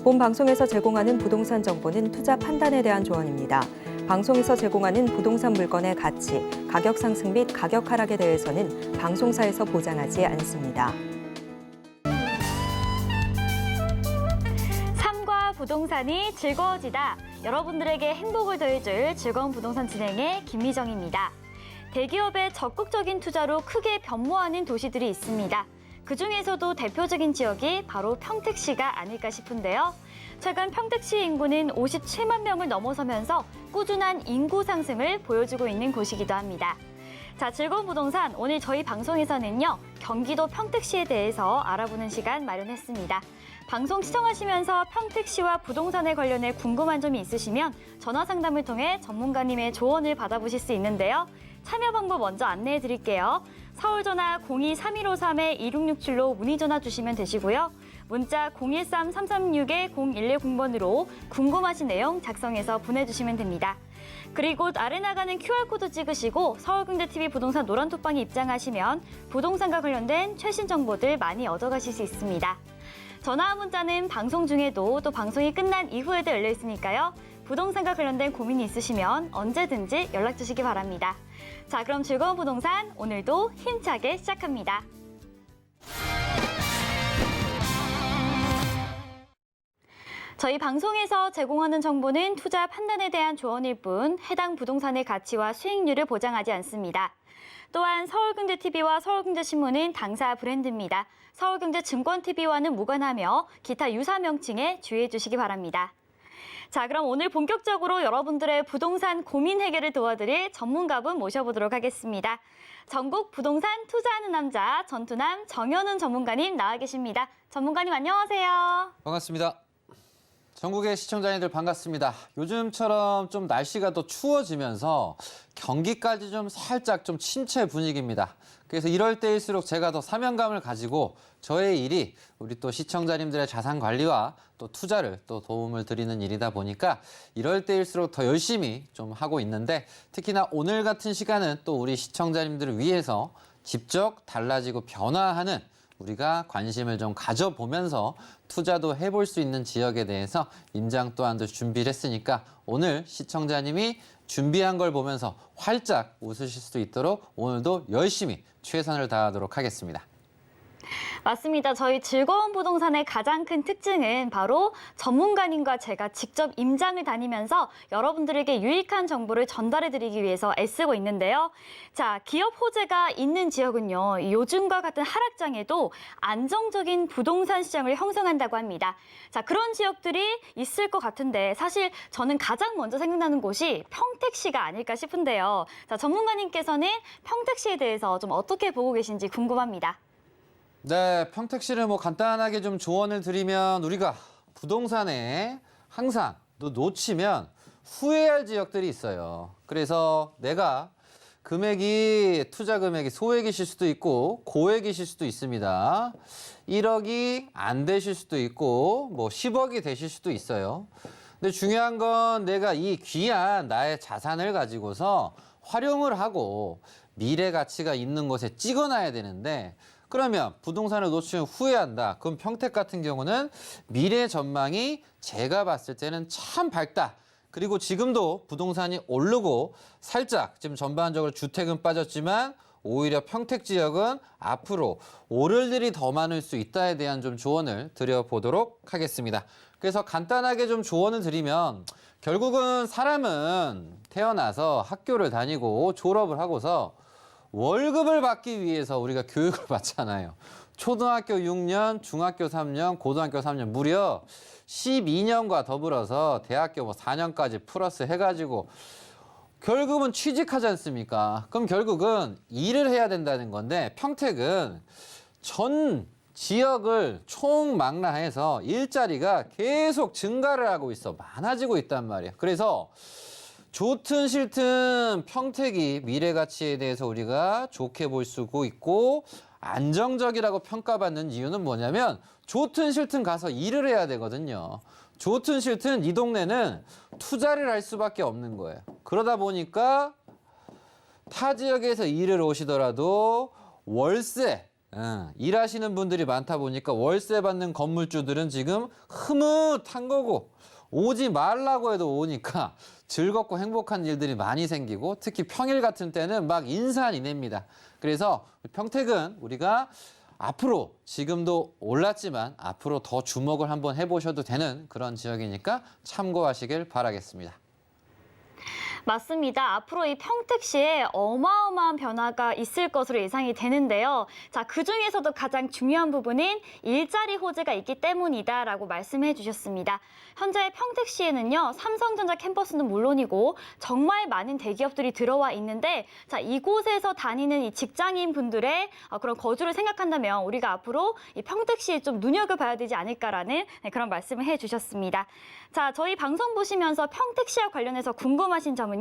본 방송에서 제공하는 부동산 정보는 투자 판단에 대한 조언입니다. 방송에서 제공하는 부동산 물건의 가치, 가격 상승 및 가격 하락에 대해서는 방송사에서 보장하지 않습니다. 삶과 부동산이 즐거워지다. 여러분들에게 행복을 더해줄 즐거운 부동산 진행의 김미정입니다. 대기업의 적극적인 투자로 크게 변모하는 도시들이 있습니다. 그중에서도 대표적인 지역이 바로 평택시가 아닐까 싶은데요. 최근 평택시 인구는 57만 명을 넘어서면서 꾸준한 인구 상승을 보여주고 있는 곳이기도 합니다. 자, 즐거운 부동산, 오늘 저희 방송에서는요, 경기도 평택시에 대해서 알아보는 시간 마련했습니다. 방송 시청하시면서 평택시와 부동산에 관련해 궁금한 점이 있으시면 전화 상담을 통해 전문가님의 조언을 받아보실 수 있는데요. 참여 방법 먼저 안내해 드릴게요. 서울 전화 02-3153-2667로 문의 전화 주시면 되시고요. 문자 013-336-0110번으로 궁금하신 내용 작성해서 보내주시면 됩니다. 그리고 아래 나가는 QR코드 찍으시고 서울경제TV 부동산 노란톡방에 입장하시면 부동산과 관련된 최신 정보들 많이 얻어가실 수 있습니다. 전화 문자는 방송 중에도 또 방송이 끝난 이후에도 열려 있으니까요. 부동산과 관련된 고민이 있으시면 언제든지 연락 주시기 바랍니다. 자, 그럼 즐거운 부동산 오늘도 힘차게 시작합니다. 저희 방송에서 제공하는 정보는 투자 판단에 대한 조언일 뿐 해당 부동산의 가치와 수익률을 보장하지 않습니다. 또한 서울경제TV와 서울경제신문은 당사 브랜드입니다. 서울경제증권TV와는 무관하며 기타 유사 명칭에 주의해 주시기 바랍니다. 자, 그럼 오늘 본격적으로 여러분들의 부동산 고민 해결을 도와드릴 전문가분 모셔보도록 하겠습니다. 전국 부동산 투자하는 남자 전투남 정현훈 전문가님 나와 계십니다. 전문가님 안녕하세요. 반갑습니다. 전국의 시청자님들 반갑습니다. 요즘처럼 좀 날씨가 더 추워지면서 경기까지 좀 살짝 좀 침체 분위기입니다. 그래서 이럴 때일수록 제가 더 사명감을 가지고 저의 일이 우리 또 시청자님들의 자산 관리와 또 투자를 또 도움을 드리는 일이다 보니까 이럴 때일수록 더 열심히 좀 하고 있는데 특히나 오늘 같은 시간은 또 우리 시청자님들을 위해서 직접 달라지고 변화하는 우리가 관심을 좀 가져보면서 투자도 해볼 수 있는 지역에 대해서 임장 또한도 준비를 했으니까 오늘 시청자님이 준비한 걸 보면서 활짝 웃으실 수 있도록 오늘도 열심히 최선을 다하도록 하겠습니다. 맞습니다. 저희 즐거운 부동산의 가장 큰 특징은 바로 전문가님과 제가 직접 임장을 다니면서 여러분들에게 유익한 정보를 전달해드리기 위해서 애쓰고 있는데요. 자, 기업 호재가 있는 지역은요, 요즘과 같은 하락장에도 안정적인 부동산 시장을 형성한다고 합니다. 자, 그런 지역들이 있을 것 같은데 사실 저는 가장 먼저 생각나는 곳이 평택시가 아닐까 싶은데요. 자, 전문가님께서는 평택시에 대해서 좀 어떻게 보고 계신지 궁금합니다. 네, 평택시를 뭐 간단하게 좀 조언을 드리면 우리가 부동산에 항상 놓치면 후회할 지역들이 있어요. 그래서 내가 투자 금액이 소액이실 수도 있고 고액이실 수도 있습니다. 1억이 안 되실 수도 있고 뭐 10억이 되실 수도 있어요. 근데 중요한 건 내가 이 귀한 나의 자산을 가지고서 활용을 하고 미래 가치가 있는 곳에 찍어놔야 되는데 그러면 부동산을 놓치면 후회한다. 그럼 평택 같은 경우는 미래 전망이 제가 봤을 때는 참 밝다. 그리고 지금도 부동산이 오르고 살짝 지금 전반적으로 주택은 빠졌지만 오히려 평택 지역은 앞으로 오를 일이 더 많을 수 있다에 대한 좀 조언을 드려보도록 하겠습니다. 그래서 간단하게 좀 조언을 드리면 결국은 사람은 태어나서 학교를 다니고 졸업을 하고서 월급을 받기 위해서 우리가 교육을 받잖아요. 초등학교 6년, 중학교 3년, 고등학교 3년 무려 12년과 더불어서 대학교 뭐 4년까지 플러스 해가지고 결국은 취직하지 않습니까? 그럼 결국은 일을 해야 된다는 건데 평택은 전 지역을 총망라해서 일자리가 계속 증가를 하고 있어. 많아지고 있단 말이에요. 그래서 좋든 싫든 평택이 미래 가치에 대해서 우리가 좋게 볼 수도 있고 안정적이라고 평가받는 이유는 뭐냐면 좋든 싫든 가서 일을 해야 되거든요. 좋든 싫든 이 동네는 투자를 할 수밖에 없는 거예요. 그러다 보니까 타 지역에서 일을 오시더라도 월세 일하시는 분들이 많다 보니까 월세 받는 건물주들은 지금 흐뭇한 거고 오지 말라고 해도 오니까 즐겁고 행복한 일들이 많이 생기고 특히 평일 같은 때는 막 인산이냅니다. 그래서 평택은 우리가 앞으로 지금도 올랐지만 앞으로 더 주목을 한번 해보셔도 되는 그런 지역이니까 참고하시길 바라겠습니다. 맞습니다. 앞으로 이 평택시에 어마어마한 변화가 있을 것으로 예상이 되는데요. 자, 그중에서도 가장 중요한 부분은 일자리 호재가 있기 때문이다라고 말씀해 주셨습니다. 현재 평택시에는요, 삼성전자 캠퍼스는 물론이고 정말 많은 대기업들이 들어와 있는데 자, 이곳에서 다니는 이 직장인 분들의 그런 거주를 생각한다면 우리가 앞으로 이 평택시에 좀 눈여겨봐야 되지 않을까라는 그런 말씀을 해 주셨습니다. 자, 저희 방송 보시면서 평택시와 관련해서 궁금하신 점은요.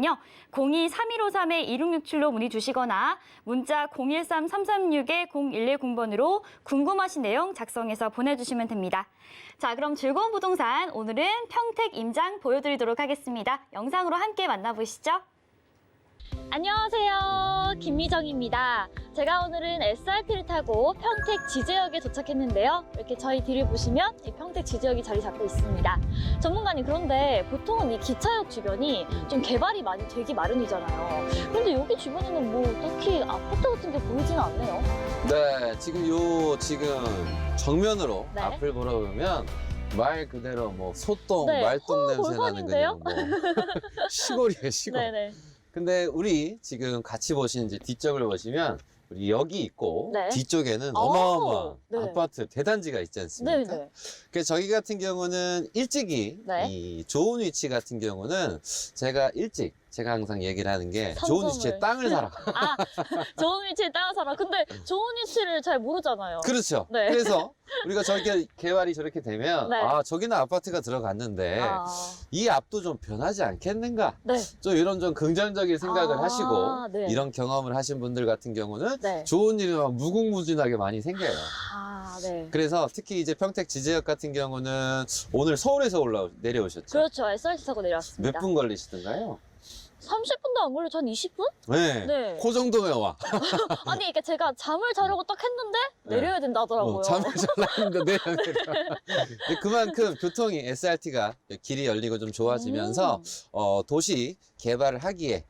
02-3153-2667로 문의 주시거나 문자 013-336-0110번으로 궁금하신 내용 작성해서 보내주시면 됩니다. 자, 그럼 즐거운 부동산 오늘은 평택 임장 보여드리도록 하겠습니다. 영상으로 함께 만나보시죠. 안녕하세요, 김미정입니다. 제가 오늘은 SRT를 타고 평택 지제역에 도착했는데요. 이렇게 저희 뒤를 보시면 이 평택 지제역이 자리 잡고 있습니다. 전문가님, 그런데 보통은 이 기차역 주변이 좀 개발이 많이 되기 마련이잖아요. 그런데 여기 주변에는 뭐 딱히 아파트 같은 게 보이지는 않네요. 네, 지금 정면으로 네. 앞을 보러보면 말 그대로 뭐 소똥, 네, 말똥 냄새 나는 골반인데요? 그냥 뭐 시골이에요, 시골. 네네. 근데 우리 지금 같이 보신 이제 뒤쪽을 보시면 우리 여기 있고 네. 뒤쪽에는 오, 어마어마한 네. 아파트 대단지가 있지 않습니까? 네네. 그래서 저기 같은 경우는 일찍이 네. 이 좋은 위치 같은 경우는 제가 항상 얘기를 하는 게 좋은 선점을. 위치에 땅을 사라. 아, 좋은 위치에 땅을 사라. 근데 좋은 위치를 잘 모르잖아요. 그렇죠. 네. 그래서 우리가 저렇게 개발이 저렇게 되면 네. 아 저기는 아파트가 들어갔는데 아, 이 앞도 좀 변하지 않겠는가? 네. 좀 이런 좀 긍정적인 생각을 아, 하시고 네. 이런 경험을 하신 분들 같은 경우는 네. 좋은 일이 막 무궁무진하게 많이 생겨요. 아, 네. 그래서 특히 이제 평택 지제역 같은 경우는 오늘 서울에서 내려오셨죠? 그렇죠. SRT 타고 내려왔습니다. 몇 분 걸리시던가요? 30분도 안 걸려서 한 20분? 네. 네. 그 정도면 와. 아니, 그러니까 제가 잠을 자려고 딱 했는데 내려야 된다 하더라고요. 잠을 잘랐는데 그만큼 교통이 SRT가 길이 열리고 좀 좋아지면서 도시 개발하기에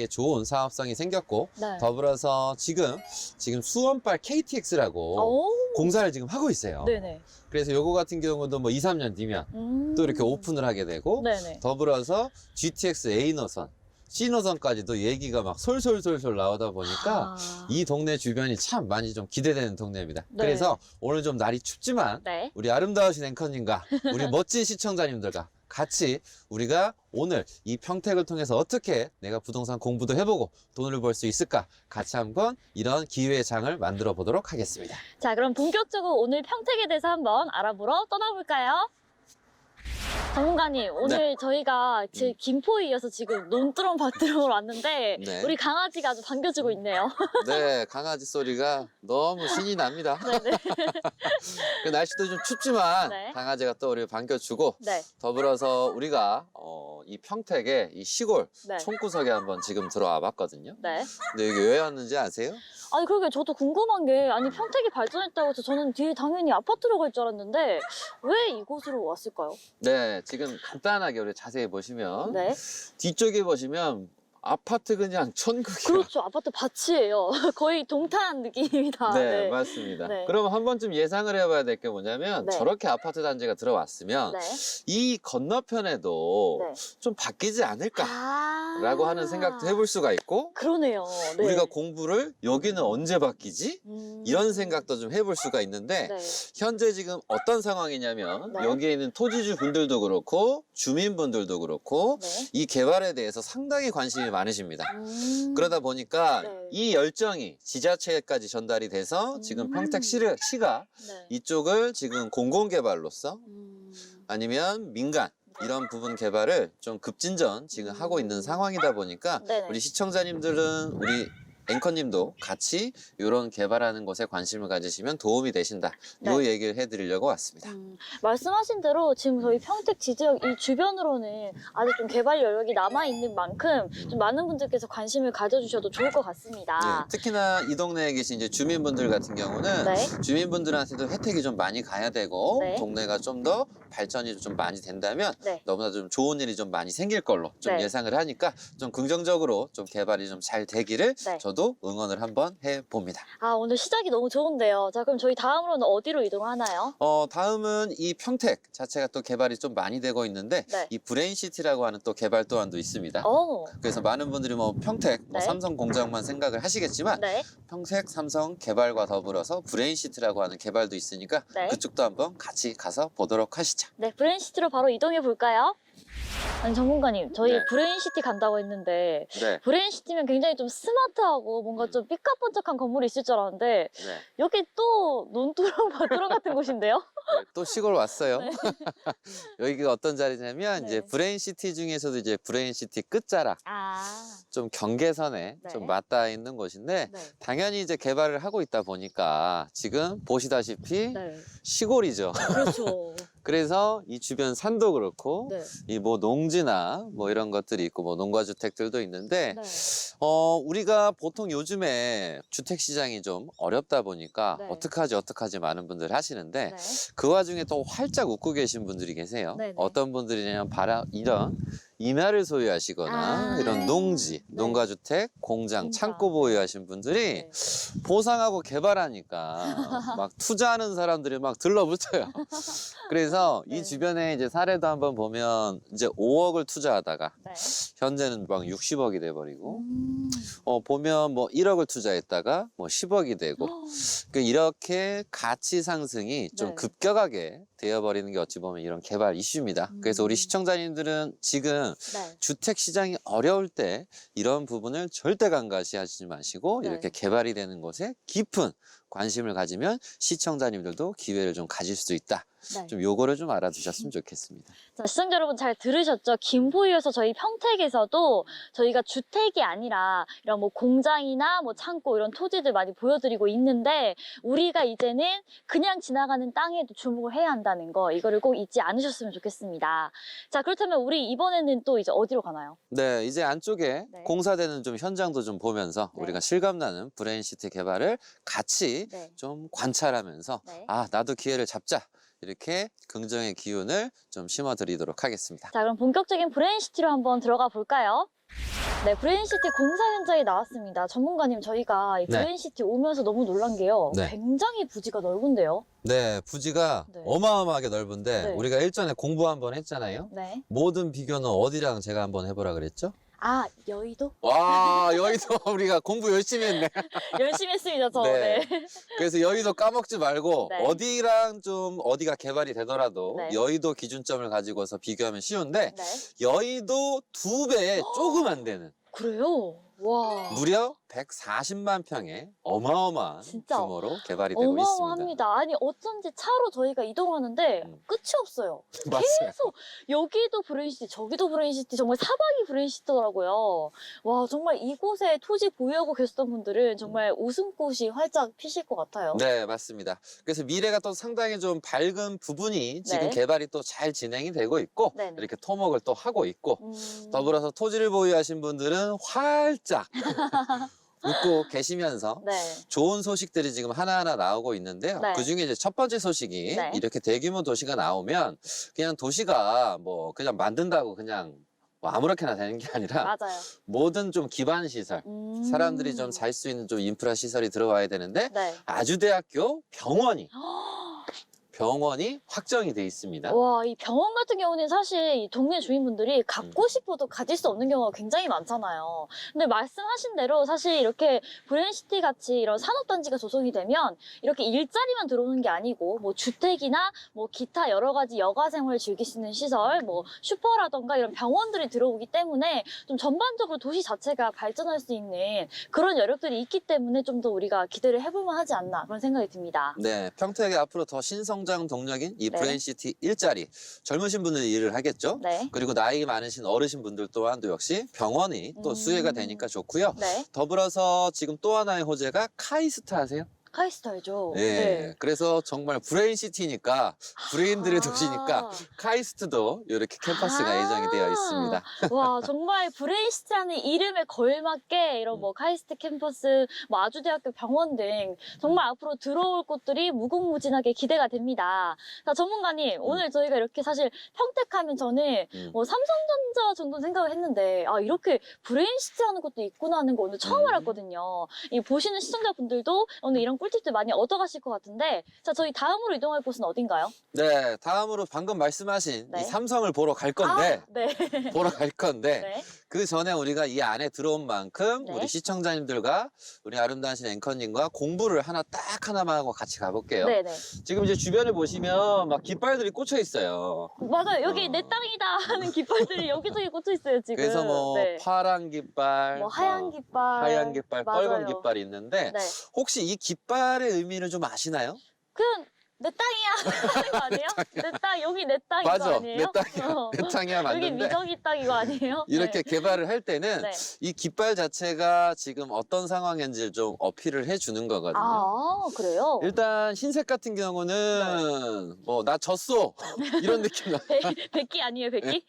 좋은 사업성이 생겼고 네. 더불어서 지금 수원발 KTX라고 오. 공사를 지금 하고 있어요. 네네. 그래서 요거 같은 경우도 뭐 2, 3년 뒤면 또 이렇게 오픈을 하게 되고 네네. 더불어서 GTX A 노선, C 노선까지도 얘기가 막 솔솔솔솔 나오다 보니까 아. 이 동네 주변이 참 많이 좀 기대되는 동네입니다. 네. 그래서 오늘 좀 날이 춥지만 네. 우리 아름다우신 앵커님과 우리 멋진 시청자님들과 같이 우리가 오늘 이 평택을 통해서 어떻게 내가 부동산 공부도 해보고 돈을 벌 수 있을까 같이 한번 이런 기회의 장을 만들어 보도록 하겠습니다. 자, 그럼 본격적으로 오늘 평택에 대해서 한번 알아보러 떠나볼까요? 전문가님, 오늘 저희가 제 김포에 이어서 지금 논두렁 밭으로 왔는데 네. 우리 강아지가 아주 반겨주고 있네요. 네, 강아지 소리가 너무 신이 납니다. 네네. 그 날씨도 좀 춥지만 네. 강아지가 또 우리 반겨주고 네. 더불어서 우리가 이 평택의 이 시골 네. 총구석에 한번 지금 들어와 봤거든요. 네. 근데 여기 왜 왔는지 아세요? 아니, 그러게 저도 궁금한 게, 아니, 평택이 발전했다고 해서 저는 뒤에 당연히 아파트로 갈 줄 알았는데 왜 이곳으로 왔을까요? 네, 지금 간단하게 우리 자세히 보시면 네. 뒤쪽에 보시면 아파트 그냥 천국이야. 그렇죠. 아파트 밭이에요. 거의 동탄 느낌입니다. 네, 맞습니다. 네. 그럼 한 번쯤 예상을 해봐야 될 게 뭐냐면 네. 저렇게 아파트 단지가 들어왔으면 네. 이 건너편에도 네. 좀 바뀌지 않을까라고 아. 하는 생각도 해볼 수가 있고 그러네요. 네. 우리가 공부를 여기는 언제 바뀌지? 이런 생각도 좀 해볼 수가 있는데 네. 현재 지금 어떤 상황이냐면 네. 여기에 있는 토지주 분들도 그렇고 주민분들도 그렇고 네. 이 개발에 대해서 상당히 관심이 많으십니다. 그러다 보니까 네. 이 열정이 지자체까지 전달이 돼서 지금 평택시가 네. 이쪽을 지금 공공개발로서 아니면 민간 이런 부분 개발을 좀 급진전 지금 하고 있는 상황이다 보니까 네네. 우리 시청자님들은 우리 앵커님도 같이 이런 개발하는 것에 관심을 가지시면 도움이 되신다. 네. 이 얘기를 해드리려고 왔습니다. 말씀하신 대로 지금 저희 평택 지지역 이 주변으로는 아직 좀 개발 여력이 남아있는 만큼 좀 많은 분들께서 관심을 가져주셔도 좋을 것 같습니다. 예, 특히나 이 동네에 계신 이제 주민분들 같은 경우는 네. 주민분들한테도 혜택이 좀 많이 가야 되고 네. 동네가 좀 더 발전이 좀 많이 된다면 네. 너무나 좀 좋은 일이 좀 많이 생길 걸로 좀 네. 예상을 하니까 좀 긍정적으로 좀 개발이 좀 잘 되기를 네. 저도 응원을 한번 해봅니다. 아, 오늘 시작이 너무 좋은데요. 자, 그럼 저희 다음으로는 어디로 이동하나요? 다음은 이 평택 자체가 또 개발이 좀 많이 되고 있는데 네. 이 브레인시티라고 하는 또 개발 또한도 있습니다. 그래서 많은 분들이 뭐 평택, 뭐 네. 삼성 공장만 생각을 하시겠지만 네. 평택 삼성 개발과 더불어서 브레인시티라고 하는 개발도 있으니까 네. 그쪽도 한번 같이 가서 보도록 하시죠. 네, 브레인시티로 바로 이동해 볼까요? 아니, 전문가님, 저희 네. 브레인시티 간다고 했는데 네. 브레인시티면 굉장히 좀 스마트하고 뭔가 좀 삐까뻔쩍한 건물이 있을 줄 알았는데 네. 여기 또 논두렁 같은 곳인데요? 네, 또 시골 왔어요. 네. 여기가 어떤 자리냐면 네. 이제 브레인시티 중에서도 이제 브레인시티 끝자락 아, 좀 경계선에 네. 좀 맞닿아 있는 곳인데 네. 당연히 이제 개발을 하고 있다 보니까 지금 보시다시피 네. 시골이죠. 그렇죠. 그래서 이 주변 산도 그렇고 네. 이 뭐 농지나 뭐 이런 것들이 있고 뭐 농가주택들도 있는데 네. 우리가 보통 요즘에 주택 시장이 좀 어렵다 보니까 네. 어떡하지 많은 분들 하시는데 네. 그 와중에 또 활짝 웃고 계신 분들이 계세요. 네네. 어떤 분들이냐면 이런 임야를 소유하시거나 아. 이런 농지, 네. 농가주택, 공장, 공장. 창고 보유하신 분들이 네. 보상하고 개발하니까 막 투자하는 사람들이 막 들러붙어요. 그래서 네. 이 주변에 이제 사례도 한번 보면 이제 5억을 투자하다가 네. 현재는 막 60억이 돼버리고 음. 보면 뭐 1억을 투자했다가 뭐 10억이 되고 이렇게 가치 상승이 좀 네. 급격하게 되어버리는 게 어찌 보면 이런 개발 이슈입니다. 그래서 우리 음. 시청자님들은 지금 네. 주택 시장이 어려울 때 이런 부분을 절대 간과시하지 마시고 네. 이렇게 개발이 되는 것에 깊은 관심을 가지면 시청자님들도 기회를 좀 가질 수 있다. 네. 좀 요거를 좀 알아두셨으면 좋겠습니다. 자, 시청자 여러분 잘 들으셨죠? 김포유에서 저희 평택에서도 저희가 주택이 아니라 이런 뭐 공장이나 뭐 창고 이런 토지들 많이 보여드리고 있는데 우리가 이제는 그냥 지나가는 땅에도 주목을 해야 한다는 거 이거를 꼭 잊지 않으셨으면 좋겠습니다. 자, 그렇다면 우리 이번에는 또 이제 어디로 가나요? 네, 이제 안쪽에 네. 공사되는 좀 현장도 좀 보면서 네. 우리가 실감나는 브레인시티 개발을 같이 네. 좀 관찰하면서 네. 아, 나도 기회를 잡자. 이렇게 긍정의 기운을 좀 심어드리도록 하겠습니다. 자, 그럼 본격적인 브레인시티로 한번 들어가 볼까요? 네, 브레인시티 공사 현장에 나왔습니다. 전문가님, 저희가 이 네. 브레인시티 오면서 너무 놀란 게요. 네. 굉장히 부지가 넓은데요. 네, 부지가 네. 어마어마하게 넓은데 네. 우리가 일전에 공부 한번 했잖아요. 네. 모든 비교는 어디랑 제가 한번 해보라 그랬죠? 아, 여의도? 와, 여의도 우리가 공부 열심히 했네. 열심히 했습니다, 저. 네. 네. 그래서 여의도 까먹지 말고 네. 어디랑 좀 어디가 개발이 되더라도 네. 여의도 기준점을 가지고서 비교하면 쉬운데 네. 여의도 2배 조금 안 되는 그래요? 와. 무려 140만 평의 어마어마한 진짜 규모로 개발이 되고 있습니다. 어마어마합니다. 아니, 어쩐지 차로 저희가 이동하는데 끝이 없어요. 맞아요. 계속 여기도 브레인시티, 저기도 브레인시티, 정말 사방이 브레인시티더라고요. 와, 정말 이곳에 토지 보유하고 계셨던 분들은 정말 웃음꽃이 활짝 피실 것 같아요. 네, 맞습니다. 그래서 미래가 또 상당히 좀 밝은 부분이 지금 네. 개발이 또 잘 진행이 되고 있고 네네. 이렇게 토목을 또 하고 있고 음. 더불어서 토지를 보유하신 분들은 활짝 웃고 계시면서 네. 좋은 소식들이 지금 하나하나 나오고 있는데요. 네. 그중에 이제 첫 번째 소식이 네. 이렇게 대규모 도시가 나오면 그냥 도시가 뭐 그냥 만든다고 그냥 뭐 아무렇게나 되는 게 아니라 맞아요. 모든 좀 기반 시설, 사람들이 좀 잘 수 있는 좀 인프라 시설이 들어와야 되는데 네. 아주대학교 병원이 확정이 돼 있습니다. 와, 이 병원 같은 경우는 사실 이 동네 주민분들이 갖고 싶어도 가질 수 없는 경우가 굉장히 많잖아요. 근데 말씀하신 대로 사실 이렇게 브레인시티 같이 이런 산업단지가 조성이 되면 이렇게 일자리만 들어오는 게 아니고 뭐 주택이나 뭐 기타 여러 가지 여가 생활을 즐길 수 있는 시설, 뭐 슈퍼라던가 이런 병원들이 들어오기 때문에 좀 전반적으로 도시 자체가 발전할 수 있는 그런 여력들이 있기 때문에 좀 더 우리가 기대를 해볼 만하지 않나 그런 생각이 듭니다. 네, 평택에 앞으로 더 신성장 성장 동력인 이 네. 브레인시티 일자리 젊으신 분들이 일을 하겠죠. 네. 그리고 나이 많으신 어르신 분들 또한도 역시 병원이 또 수혜가 되니까 좋고요. 네. 더불어서 지금 또 하나의 호재가 카이스트 아세요? 카이스트 알죠? 네. 그래서 정말 브레인시티니까 브레인들의 도시니까 카이스트도 이렇게 캠퍼스가 예정이 되어 있습니다. 와, 정말 브레인시티라는 이름에 걸맞게 이런 뭐 카이스트 캠퍼스, 뭐 아주대학교 병원 등 정말 앞으로 들어올 곳들이 무궁무진하게 기대가 됩니다. 자, 전문가님, 오늘 저희가 이렇게 사실 평택하면 저는 뭐 삼성전자 정도 생각을 했는데 아, 이렇게 브레인시티 하는 것도 있구나 하는 거 오늘 처음 알았거든요. 이 보시는 시청자분들도 오늘 이런 꿀팁들 많이 얻어가실 것 같은데 자, 저희 다음으로 이동할 곳은 어딘가요? 네, 다음으로 방금 말씀하신 네. 이 삼성을 보러 갈 건데 네. 보러 갈 건데 네. 그 전에 우리가 이 안에 들어온 만큼 네. 우리 시청자님들과 우리 아름다우신 앵커님과 공부를 하나만 하고 같이 가볼게요. 네네. 지금 이제 주변을 보시면 막 깃발들이 꽂혀 있어요. 맞아요. 여기 어. 내 땅이다 하는 깃발들이 여기저기 꽂혀 있어요, 지금. 그래서 뭐 네. 파란 깃발, 뭐 하얀 깃발. 하얀 깃발, 맞아요. 빨간 깃발이 있는데 네. 혹시 이 깃발의 의미를 좀 아시나요? 그냥 내 땅이야 하는 거 아니에요? 내 땅, 여기 내 땅 이거 맞아, 아니에요? 내 땅이야, 내 땅이야 여기 맞는데 미정이 땅 이거 아니에요? 이렇게 개발을 할 때는 네. 이 깃발 자체가 지금 어떤 상황인지를 좀 어필을 해주는 거거든요. 아, 그래요? 일단 흰색 같은 경우는 뭐 나 졌어 이런 느낌 나 백기 아니에요, 백기?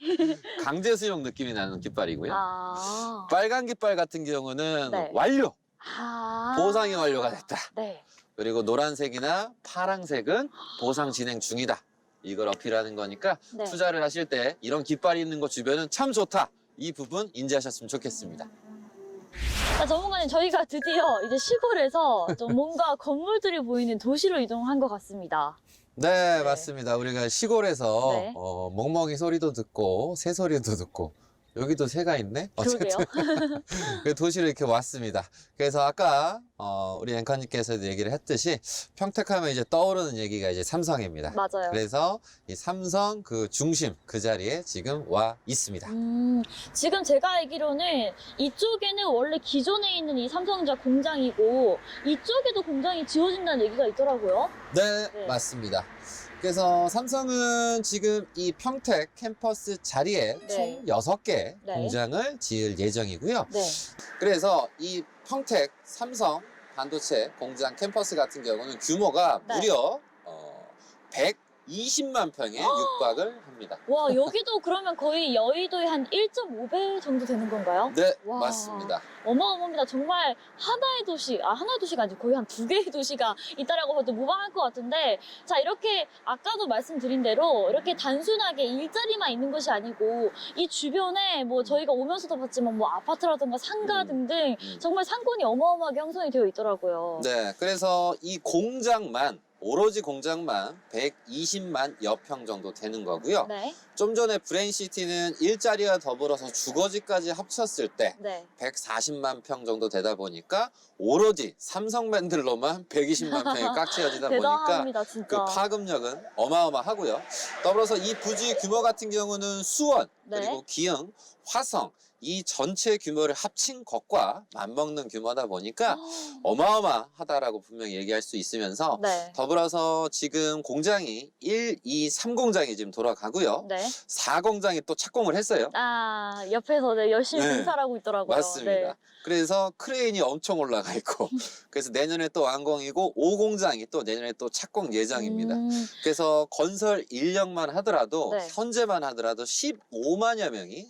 강제 수용 느낌이 나는 깃발이고요. 아. 빨간 깃발 같은 경우는 네. 완료 아. 보상이 완료가 됐다. 네. 그리고 노란색이나 파란색은 보상 진행 중이다. 이걸 어필하는 거니까 네. 투자를 하실 때 이런 깃발이 있는 곳 주변은 참 좋다. 이 부분 인지하셨으면 좋겠습니다. 자, 전문가님, 저희가 드디어 이제 시골에서 좀 뭔가 건물들이 보이는 도시로 이동한 것 같습니다. 네, 맞습니다. 우리가 시골에서 네. 멍멍이 소리도 듣고 새 소리도 듣고 여기도 새가 있네. 그러게요. 그 도시로 이렇게 왔습니다. 그래서 아까 우리 앵커님께서도 얘기를 했듯이 평택하면 이제 떠오르는 얘기가 이제 삼성입니다. 맞아요. 그래서 이 삼성 그 중심 그 자리에 지금 와 있습니다. 지금 제가 알기로는 이쪽에는 원래 기존에 있는 이 삼성전자 공장이고 이쪽에도 공장이 지어진다는 얘기가 있더라고요. 네, 네. 맞습니다. 그래서 삼성은 지금 이 평택 캠퍼스 자리에 네. 총 6개 네. 공장을 지을 예정이고요. 네. 그래서 이 평택 삼성 반도체 공장 캠퍼스 같은 경우는 규모가 네. 무려 120만 평에 육박을 합니다. 와, 여기도 그러면 거의 여의도의 한 1.5배 정도 되는 건가요? 네, 와. 맞습니다. 어마어마합니다. 정말 하나의 도시, 하나의 도시가 아니고 거의 한 2개의 도시가 있다라고 해도 무방할 것 같은데, 자, 이렇게 아까도 말씀드린 대로 이렇게 단순하게 일자리만 있는 것이 아니고 이 주변에 뭐 저희가 오면서도 봤지만 뭐 아파트라든가 상가 등등 정말 상권이 어마어마하게 형성이 되어 있더라고요. 네, 그래서 이 공장만 오로지 공장만 120만 여평 정도 되는 거고요. 네. 좀 전에 브레인시티는 일자리와 더불어서 주거지까지 합쳤을 때 네. 140만 평 정도 되다 보니까 오로지 삼성밴들로만 120만 평이 꽉 채워지다 보니까 대단합니다, 그 진짜. 파급력은 어마어마하고요. 더불어서 이 부지 규모 같은 경우는 수원, 네. 그리고 기흥, 화성 이 전체 규모를 합친 것과 맞먹는 규모다 보니까 어마어마하다라고 분명히 얘기할 수 있으면서 네. 더불어서 지금 공장이 1, 2, 3공장이 지금 돌아가고요. 네. 4공장이 또 착공을 했어요. 아, 옆에서 네, 열심히 네. 공사를 하고 있더라고요. 맞습니다. 네. 그래서 크레인이 엄청 올라가 있고 그래서 내년에 또 완공이고 5공장이 또 내년에 또 착공 예정입니다. 그래서 건설 인력만 하더라도 네. 현재만 하더라도 15만여 명이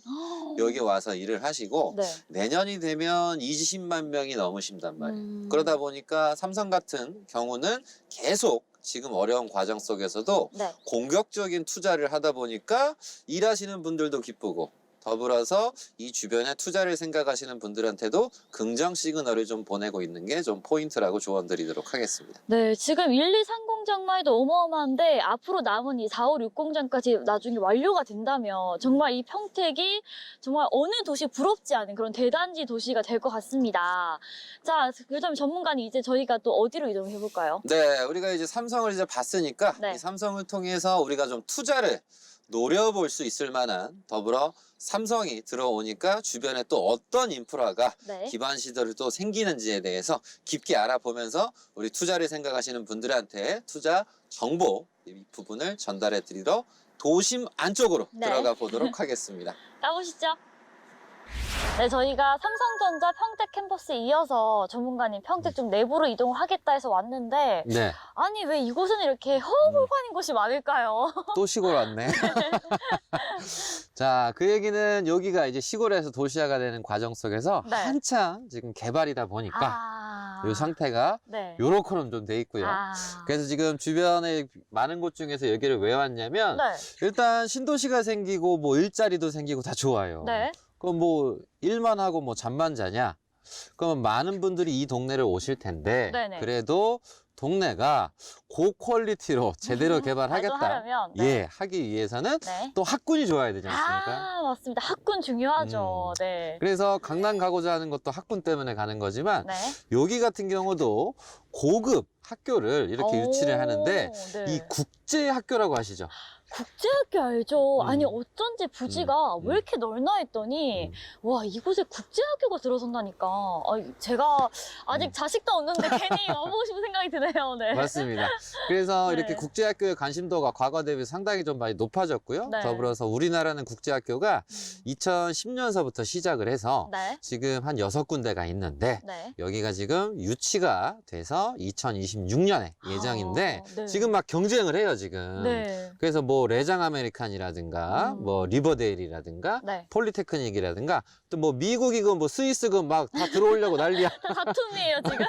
여기 와서 일을 하시고 네. 내년이 되면 20만 명이 넘으신단 말이에요. 그러다 보니까 삼성 같은 경우는 계속 지금 어려운 과정 속에서도 네. 공격적인 투자를 하다 보니까 일하시는 분들도 기쁘고 더불어서 이 주변에 투자를 생각하시는 분들한테도 긍정 시그널을 좀 보내고 있는 게 좀 포인트라고 조언드리도록 하겠습니다. 네, 지금 1, 2, 3공장만 해도 어마어마한데 앞으로 남은 이 4, 5, 6공장까지 나중에 완료가 된다면 정말 이 평택이 정말 어느 도시 부럽지 않은 그런 대단지 도시가 될 것 같습니다. 자, 그렇다면 전문가님 이제 저희가 또 어디로 이동해 볼까요? 네, 우리가 이제 삼성을 이제 봤으니까 네. 이 삼성을 통해서 우리가 좀 투자를 노려볼 수 있을 만한 더불어 삼성이 들어오니까 주변에 또 어떤 인프라가 네. 기반 시설이 또 생기는지에 대해서 깊게 알아보면서 우리 투자를 생각하시는 분들한테 투자 정보 이 부분을 전달해 드리러 도심 안쪽으로 네. 들어가 보도록 하겠습니다. 가보시죠. 네, 저희가 삼성전자 평택 캠퍼스에 이어서 전문가님 평택 좀 내부로 이동을 하겠다 해서 왔는데 네, 아니 왜 이곳은 이렇게 허허벌판인 곳이 많을까요? 또 시골 왔네. 자, 그 얘기는 여기가 이제 시골에서 도시화가 되는 과정 속에서 네. 한창 지금 개발이다 보니까 아... 이 상태가 네. 요렇게는 좀 돼 있고요. 아... 그래서 지금 주변에 많은 곳 중에서 여기를 왜 왔냐면 네. 일단 신도시가 생기고 뭐 일자리도 생기고 다 좋아요. 네. 그럼 뭐 일만 하고 뭐 잠만 자냐? 그러면 많은 분들이 이 동네를 오실 텐데 네네. 그래도 동네가 고퀄리티로 제대로 개발하겠다. 하려면 네. 예, 하기 위해서는 네. 또 학군이 좋아야 되지 않습니까? 아, 맞습니다. 학군 중요하죠. 네. 그래서 강남 가고자 하는 것도 학군 때문에 가는 거지만 네. 여기 같은 경우도 고급 학교를 이렇게 오, 유치를 하는데 네. 이 국제 학교라고 하시죠? 국제학교 알죠? 아니 음. 어쩐지 부지가 왜 이렇게 넓나 했더니 와 이곳에 국제학교가 들어선다니까 제가 아직 자식도 없는데 괜히 와보고 싶은 생각이 드네요. 네. 맞습니다. 그래서 네. 이렇게 국제학교의 관심도가 과거 대비 상당히 좀 많이 높아졌고요. 네. 더불어서 우리나라는 국제학교가 2010년서부터 시작을 해서 네. 지금 한 6군데가 있는데 네. 여기가 지금 유치가 돼서 2026년에 예정인데 아, 네. 지금 막 경쟁을 해요, 지금. 네. 그래서 뭐 레장 아메리칸이라든가 뭐 리버데일이라든가 네. 폴리테크닉이라든가 또 뭐 미국이건 뭐 스위스건 막 다 들어오려고 난리야. 다툼이에요 지금.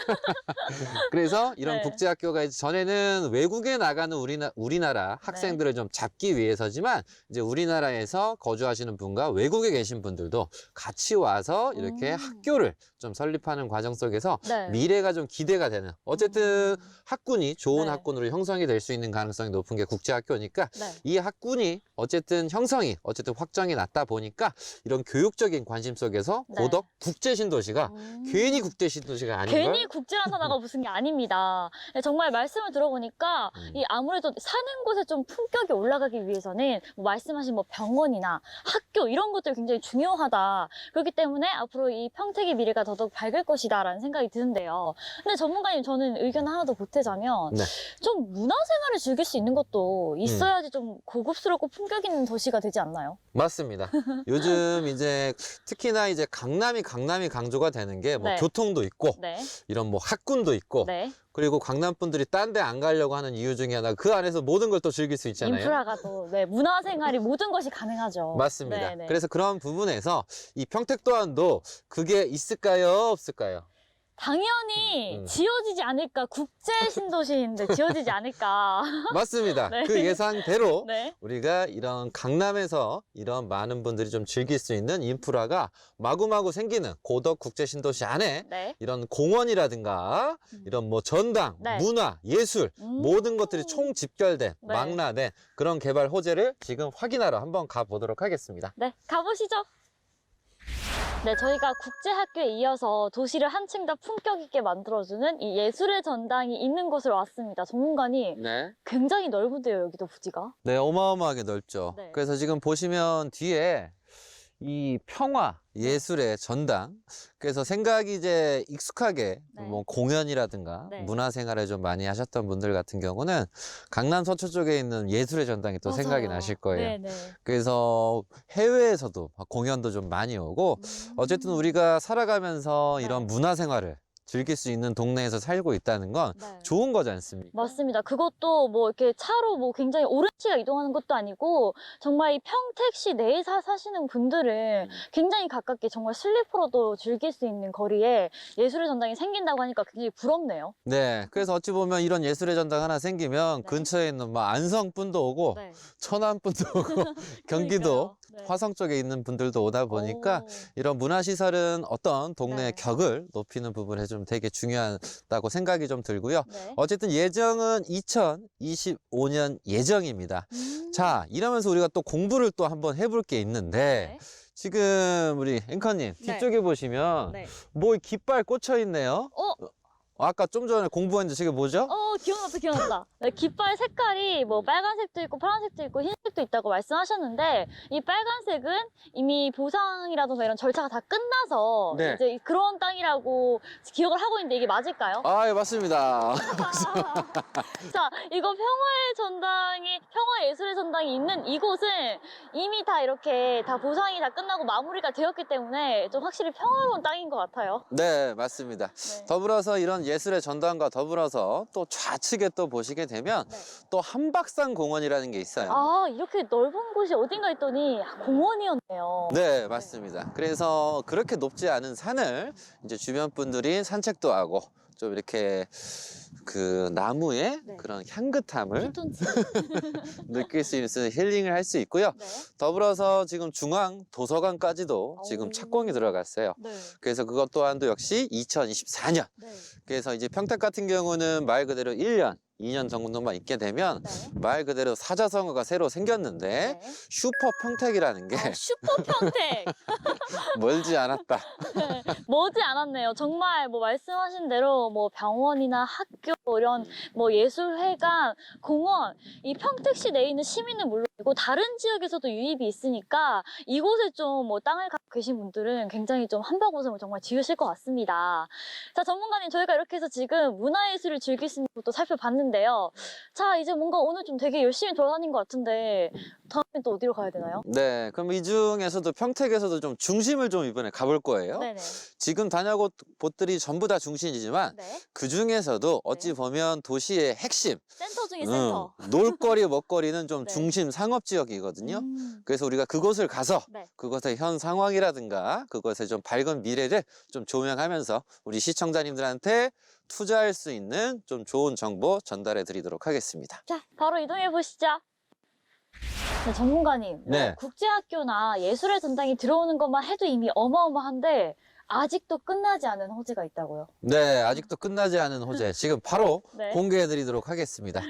그래서 이런 네. 국제학교가 이제 전에는 외국에 나가는 우리나라 학생들을 좀 잡기 위해서지만 이제 우리나라에서 거주하시는 분과 외국에 계신 분들도 같이 와서 이렇게 학교를 좀 설립하는 과정 속에서 네. 미래가 좀 기대가 되는 어쨌든 학군이 좋은 네. 학군으로 형성이 될 수 있는 가능성이 높은 게 국제학교니까 네. 이 학군이 어쨌든 형성이 어쨌든 확정이 났다 보니까 이런 교육적인 관심 속에서 네. 고덕 국제신도시가 괜히 국제신도시가 아닌 걸 괜히 국제란 단어가 무슨 게 아닙니다. 네, 정말 말씀을 들어보니까 이 아무래도 사는 곳에 좀 품격이 올라가기 위해서는 뭐 말씀하신 뭐 병원이나 학교 이런 것들이 굉장히 중요하다. 그렇기 때문에 앞으로 이 평택의 미래가 더더욱 밝을 것이다라는 생각이 드는데요. 근데 전문가님 저는 의견 하나 더 보태자면 네. 좀 문화생활을 즐길 수 있는 것도 있어야지 좀 고급스럽고 품격 있는 도시가 되지 않나요? 맞습니다. 요즘 이제 특히나 이제 강남이 강조가 되는 게 뭐 네. 교통도 있고 네. 이런 뭐 학군도 있고 네. 그리고 강남 분들이 딴 데 안 가려고 하는 이유 중에 하나 그 안에서 모든 걸 또 즐길 수 있잖아요. 인프라가 또 네, 문화생활이 모든 것이 가능하죠. 맞습니다. 네, 네. 그래서 그런 부분에서 이 평택 또한도 그게 있을까요? 없을까요? 당연히 지어지지 않을까. 국제 신도시인데 지어지지 않을까. 맞습니다. 네. 그 예상대로 네. 우리가 이런 강남에서 이런 많은 분들이 좀 즐길 수 있는 인프라가 마구마구 생기는 고덕 국제신도시 안에 네. 이런 공원이라든가 이런 뭐 전당, 네. 문화, 예술 모든 것들이 총 집결된 네. 망라된 그런 개발 호재를 지금 확인하러 한번 가보도록 하겠습니다. 네, 가보시죠. 네, 저희가 국제학교에 이어서 도시를 한층 더 품격 있게 만들어주는 이 예술의 전당이 있는 곳을 왔습니다. 전문가님, 네. 굉장히 넓은데요, 여기도 부지가. 네, 어마어마하게 넓죠. 네. 그래서 지금 보시면 뒤에 이 평화 예술의 전당. 그래서 생각이 이제 익숙하게 네. 뭐 공연이라든가 네. 문화생활을 좀 많이 하셨던 분들 같은 경우는 강남 서초 쪽에 있는 예술의 전당이 또 생각이 맞아요. 나실 거예요. 네, 네. 그래서 해외에서도 공연도 좀 많이 오고 어쨌든 우리가 살아가면서 네. 이런 문화생활을 즐길 수 있는 동네에서 살고 있다는 건 네. 좋은 거지 않습니까? 맞습니다. 그것도 뭐 이렇게 차로 뭐 굉장히 오랜 시간 이동하는 것도 아니고 정말 이 평택시 내에 사시는 분들은 굉장히 가깝게 정말 슬리퍼로도 즐길 수 있는 거리에 예술의 전당이 생긴다고 하니까 굉장히 부럽네요. 네, 그래서 어찌 보면 이런 예술의 전당 하나 생기면 네. 근처에 있는 뭐 안성분도 오고 네. 천안분도 오고 경기도 그러니까요. 네. 화성 쪽에 있는 분들도 오다 보니까 오. 이런 문화시설은 어떤 동네의 네. 격을 높이는 부분에 좀 되게 중요하다고 생각이 좀 들고요. 네. 어쨌든 예정은 2025년 예정입니다. 자, 이러면서 우리가 또 공부를 또 한번 해볼 게 있는데 네. 지금 우리 앵커님 네. 뒤쪽에 보시면 네. 뭐 깃발 꽂혀 있네요. 아까 좀 전에 공부했는데 저게 뭐죠? 기억났다. 네, 깃발 색깔이 뭐 빨간색도 있고 파란색도 있고 흰색도 있다고 말씀하셨는데 이 빨간색은 이미 보상이라든가 이런 절차가 다 끝나서 네. 이제 그런 땅이라고 기억을 하고 있는데 이게 맞을까요? 아, 예, 맞습니다. 자, 이거 평화의 예술의 전당이 있는 이곳은 이미 다 이렇게 다 보상이 다 끝나고 마무리가 되었기 때문에 좀 확실히 평화로운 땅인 것 같아요. 네, 맞습니다. 네. 더불어서 이런 예술의 전당과 더불어서 또 좌측에 또 보시게 되면 네. 또 한박산 공원이라는 게 있어요. 아, 이렇게 넓은 곳이 어딘가 했더니 공원이었네요. 네, 맞습니다. 그래서 그렇게 높지 않은 산을 이제 주변 분들이 산책도 하고 좀 이렇게 그 나무의 네. 그런 향긋함을 피톤치. 느낄 수 있는 힐링을 할 수 있고요. 네. 더불어서 지금 중앙 도서관까지도 지금 오. 착공이 들어갔어요. 네. 그래서 그것 또한도 역시 2024년. 네. 그래서 이제 평택 같은 경우는 말 그대로 1년, 2년 정도만 있게 되면 네. 말 그대로 사자성어가 새로 생겼는데 네. 슈퍼 평택이라는 게 슈퍼 평택. 멀지 않았다. 머지 않았네요. 정말 뭐 말씀하신 대로 뭐 병원이나 학교 이런 뭐 예술회관, 공원 이 평택시 내에 있는 시민은 물론이고 다른 지역에서도 유입이 있으니까 이곳에 좀 뭐 땅을 갖고 계신 분들은 굉장히 좀 한바구음을 정말 지으실 것 같습니다. 자, 전문가님 저희가 이렇게 해서 지금 문화예술을 즐길 수 있는 곳도 살펴봤는데요. 자, 이제 뭔가 오늘 좀 되게 열심히 돌아다닌 것 같은데 다음엔 또 어디로 가야 되나요? 네, 그럼 이 중에서도 평택에서도 좀 중심을 좀 이번에 가볼 거예요. 네네. 지금 다녀온 곳들이 전부 다 중심이지만 네. 그 중에서도 어찌 보면 도시의 핵심, 센터 중에 센터. 놀거리, 먹거리는 좀 네. 중심 상업 지역이거든요. 음. 그래서 우리가 그곳을 가서 네. 그것의 현 상황이라든가 그것의 좀 밝은 미래를 좀 조명하면서 우리 시청자님들한테 투자할 수 있는 좀 좋은 정보 전달해 드리도록 하겠습니다. 자, 바로 이동해 보시죠. 네, 전문가님. 네. 국제학교나 예술의 전당이 들어오는 것만 해도 이미 어마어마한데 아직도 끝나지 않은 호재가 있다고요. 네, 아직도 끝나지 않은 호재 지금 바로 네. 공개해 드리도록 하겠습니다.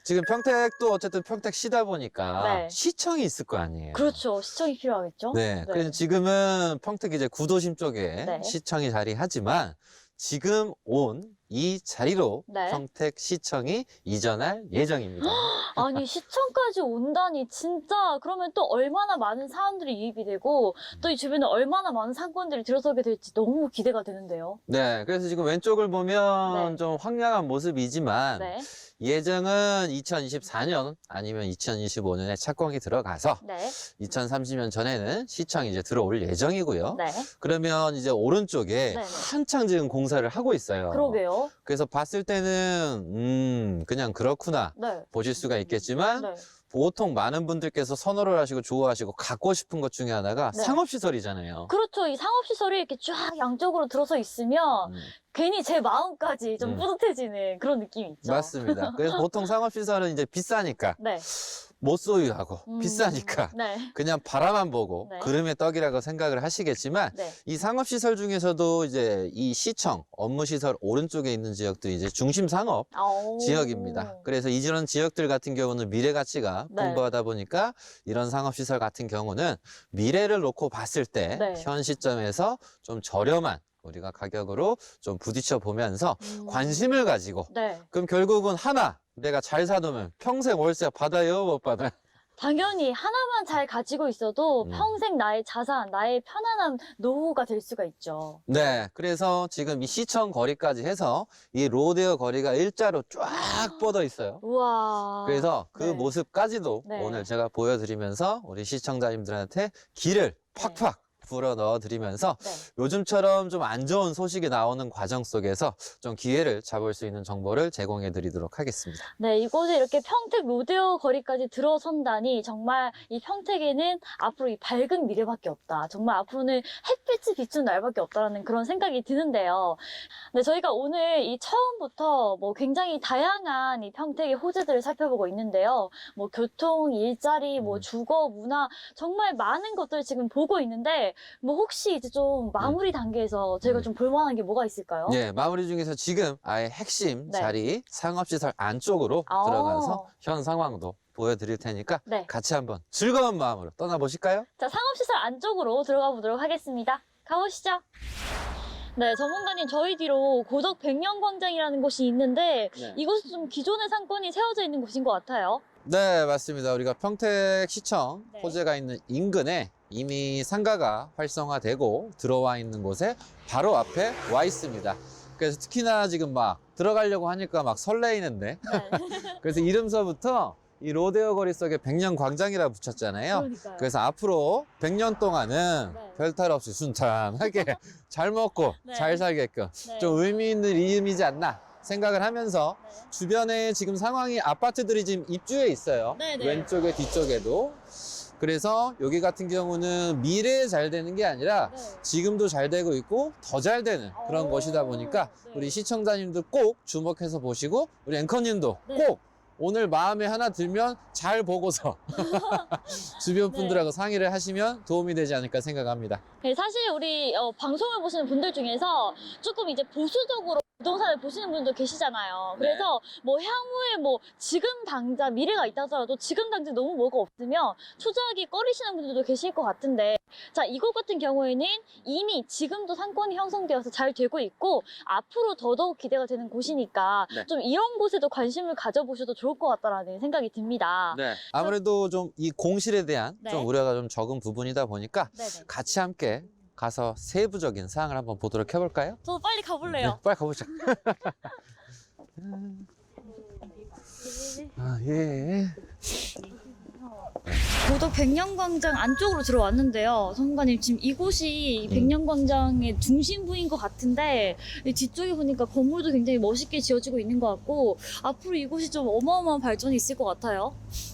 지금 평택도 어쨌든 평택시다 보니까 네. 시청이 있을 거 아니에요. 그렇죠. 시청이 필요하겠죠. 네, 그래서 지금은 평택 이제 구도심 쪽에 네. 시청이 자리하지만 지금 온 이 자리로 네. 평택시청이 이전할 예정입니다. 아니, 시청까지 온다니 진짜 그러면 또 얼마나 많은 사람들이 유입이 되고 또 이 주변에 얼마나 많은 상권들이 들어서게 될지 너무 기대가 되는데요. 네, 그래서 지금 왼쪽을 보면 네. 좀 황량한 모습이지만 네. 예정은 2024년 아니면 2025년에 착공이 들어가서 네. 2030년 전에는 시청이 이제 들어올 예정이고요. 네. 그러면 이제 오른쪽에 네네. 한창 지금 공사를 하고 있어요. 그러게요. 그래서 봤을 때는 그냥 그렇구나 네. 보실 수가 있겠지만 네. 보통 많은 분들께서 선호를 하시고 좋아하시고 갖고 싶은 것 중에 하나가 네. 상업시설이잖아요. 그렇죠. 이 상업시설이 이렇게 쫙 양쪽으로 들어서 있으면 음, 괜히 제 마음까지 좀 음. 뿌듯해지는 그런 느낌이 있죠. 맞습니다. 그래서 보통 상업시설은 이제 비싸니까 네. 못 소유하고 음. 비싸니까 네. 그냥 바라만 보고 네. 그름의 떡이라고 생각을 하시겠지만 네. 이 상업시설 중에서도 이제 이 시청 업무시설 오른쪽에 있는 지역들이 이제 중심 상업 아오. 지역입니다. 그래서 이런 지역들 같은 경우는 미래 가치가 네. 풍부하다 보니까 이런 상업시설 같은 경우는 미래를 놓고 봤을 때 네. 현 시점에서 좀 저렴한 우리가 가격으로 좀 부딪혀 보면서 관심을 가지고 네. 그럼 결국은 하나 내가 잘 사놓으면 평생 월세 받아요 못 받아요? 당연히 하나만 잘 가지고 있어도 음. 평생 나의 자산, 나의 편안한 노후가 될 수가 있죠. 네, 그래서 지금 이 시청 거리까지 해서 이 로데오 거리가 일자로 쫙 뻗어 있어요. 우와. 그래서 그 네. 모습까지도 네. 오늘 제가 보여드리면서 우리 시청자님들한테 길을 팍팍 불어 넣어드리면서 네. 요즘처럼 좀 안 좋은 소식이 나오는 과정 속에서 좀 기회를 잡을 수 있는 정보를 제공해드리도록 하겠습니다. 네, 이곳에 이렇게 평택 로데오 거리까지 들어선다니 정말 이 평택에는 앞으로 이 밝은 미래밖에 없다. 정말 앞으로는 햇빛이 비추는 날밖에 없다라는 그런 생각이 드는데요. 네, 저희가 오늘 이 처음부터 뭐 굉장히 다양한 이 평택의 호재들을 살펴보고 있는데요. 뭐 교통, 일자리, 뭐 주거, 문화 정말 많은 것들을 지금 보고 있는데 뭐 혹시 이제 좀 마무리 단계에서 저희가 좀 볼만한 게 뭐가 있을까요? 예, 마무리 중에서 지금 아예 핵심 네. 자리 상업시설 안쪽으로 아. 들어가서 현 상황도 보여드릴 테니까 네. 같이 한번 즐거운 마음으로 떠나보실까요? 자, 상업시설 안쪽으로 들어가 보도록 하겠습니다. 가보시죠. 네, 전문가님 저희 뒤로 고덕 백년광장이라는 곳이 있는데 네. 이곳은 좀 기존의 상권이 세워져 있는 곳인 것 같아요. 네, 맞습니다. 우리가 평택시청 네. 호재가 있는 인근에 이미 상가가 활성화되고 들어와 있는 곳에 바로 앞에 와 있습니다. 그래서 특히나 지금 막 들어가려고 하니까 막 설레이는데 네. 그래서 이름서부터 이 로데오 거리 속에 백년광장이라 붙였잖아요. 그러니까요. 그래서 앞으로 100년 동안은 네. 별탈 없이 순탄하게 잘 먹고 네. 잘 살게끔 네. 좀 의미 있는 이름이지 않나 생각을 하면서 네. 주변에 지금 상황이 아파트들이 지금 입주해 있어요. 네, 네. 왼쪽에 뒤쪽에도. 그래서 여기 같은 경우는 미래에 잘 되는 게 아니라 네. 지금도 잘 되고 있고 더 잘 되는 그런 오, 곳이다 보니까 네. 우리 시청자님들 꼭 주목해서 보시고 우리 앵커님도 네. 꼭 오늘 마음에 하나 들면 잘 보고서 주변 분들하고 상의를 하시면 도움이 되지 않을까 생각합니다. 네, 사실 우리 방송을 보시는 분들 중에서 조금 이제 보수적으로 부동산을 보시는 분도 계시잖아요. 그래서 뭐 향후에 뭐 지금 당장 미래가 있다 하더라도 지금 당장 너무 뭐가 없으면 투자하기 꺼리시는 분들도 계실 것 같은데 자, 이곳 같은 경우에는 이미 지금도 상권이 형성되어서 잘 되고 있고 앞으로 더더욱 기대가 되는 곳이니까 네. 좀 이런 곳에도 관심을 가져보셔도 좋을 것 같다라는 생각이 듭니다. 네. 아무래도 좀 이 공실에 대한 네. 좀 우려가 좀 적은 부분이다 보니까 네네. 같이 함께 가서 세부적인 사항을 한번 보도록 해볼까요? 저도 빨리 가볼래요. 네, 빨리 가보자. 아, 예. 고덕 백년광장 안쪽으로 들어왔는데요. 선관님 지금 이곳이 백년광장의 중심부인 것 같은데 뒤쪽에 보니까 건물도 굉장히 멋있게 지어지고 있는 것 같고 앞으로 이곳이 좀 어마어마한 발전이 있을 것 같아요.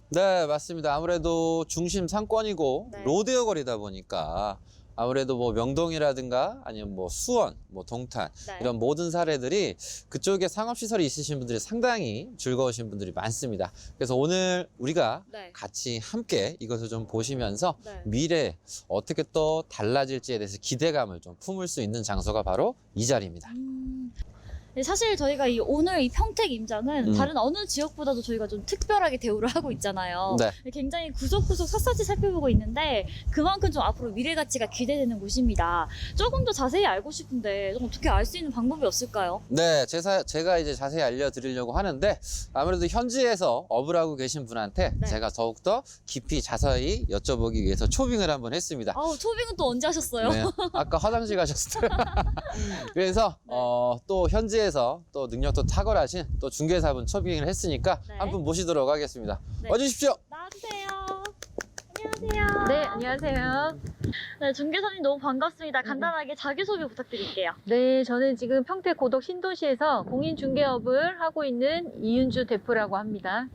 네, 맞습니다. 아무래도 중심 상권이고 네. 로데오 거리다 보니까 아무래도 뭐 명동이라든가 아니면 뭐 수원, 뭐 동탄 네. 이런 모든 사례들이 그쪽에 상업시설이 있으신 분들이 상당히 즐거우신 분들이 많습니다. 그래서 오늘 우리가 네. 같이 함께 이것을 좀 보시면서 네. 미래에 어떻게 또 달라질지에 대해서 기대감을 좀 품을 수 있는 장소가 바로 이 자리입니다. 네, 사실 저희가 오늘 이 평택 임장은 다른 어느 지역보다도 저희가 좀 특별하게 대우를 하고 있잖아요. 네. 굉장히 구석구석 샅샅이 살펴보고 있는데 그만큼 좀 앞으로 미래 가치가 기대되는 곳입니다. 조금 더 자세히 알고 싶은데 좀 어떻게 알 수 있는 방법이 없을까요? 네, 제가 이제 자세히 알려드리려고 하는데 아무래도 현지에서 업을 하고 계신 분한테 네. 제가 더욱더 깊이 자세히 여쭤보기 위해서 초빙을 한번 했습니다. 아우, 초빙은 또 언제 하셨어요? 네, 아까 화장실 가셨을 때. 그래서 네. 또 현지에서 또 능력도 탁월하신 또 중개사분 초빙을 했으니까 네. 한 분 모시도록 하겠습니다. 네. 와주십시오. 나와주세요. 안녕하세요. 네, 안녕하세요. 네, 중개사님 너무 반갑습니다. 간단하게 자기소개 부탁드릴게요. 네, 저는 지금 평택 고덕 신도시에서 공인중개업을 하고 있는 이윤주 대표라고 합니다.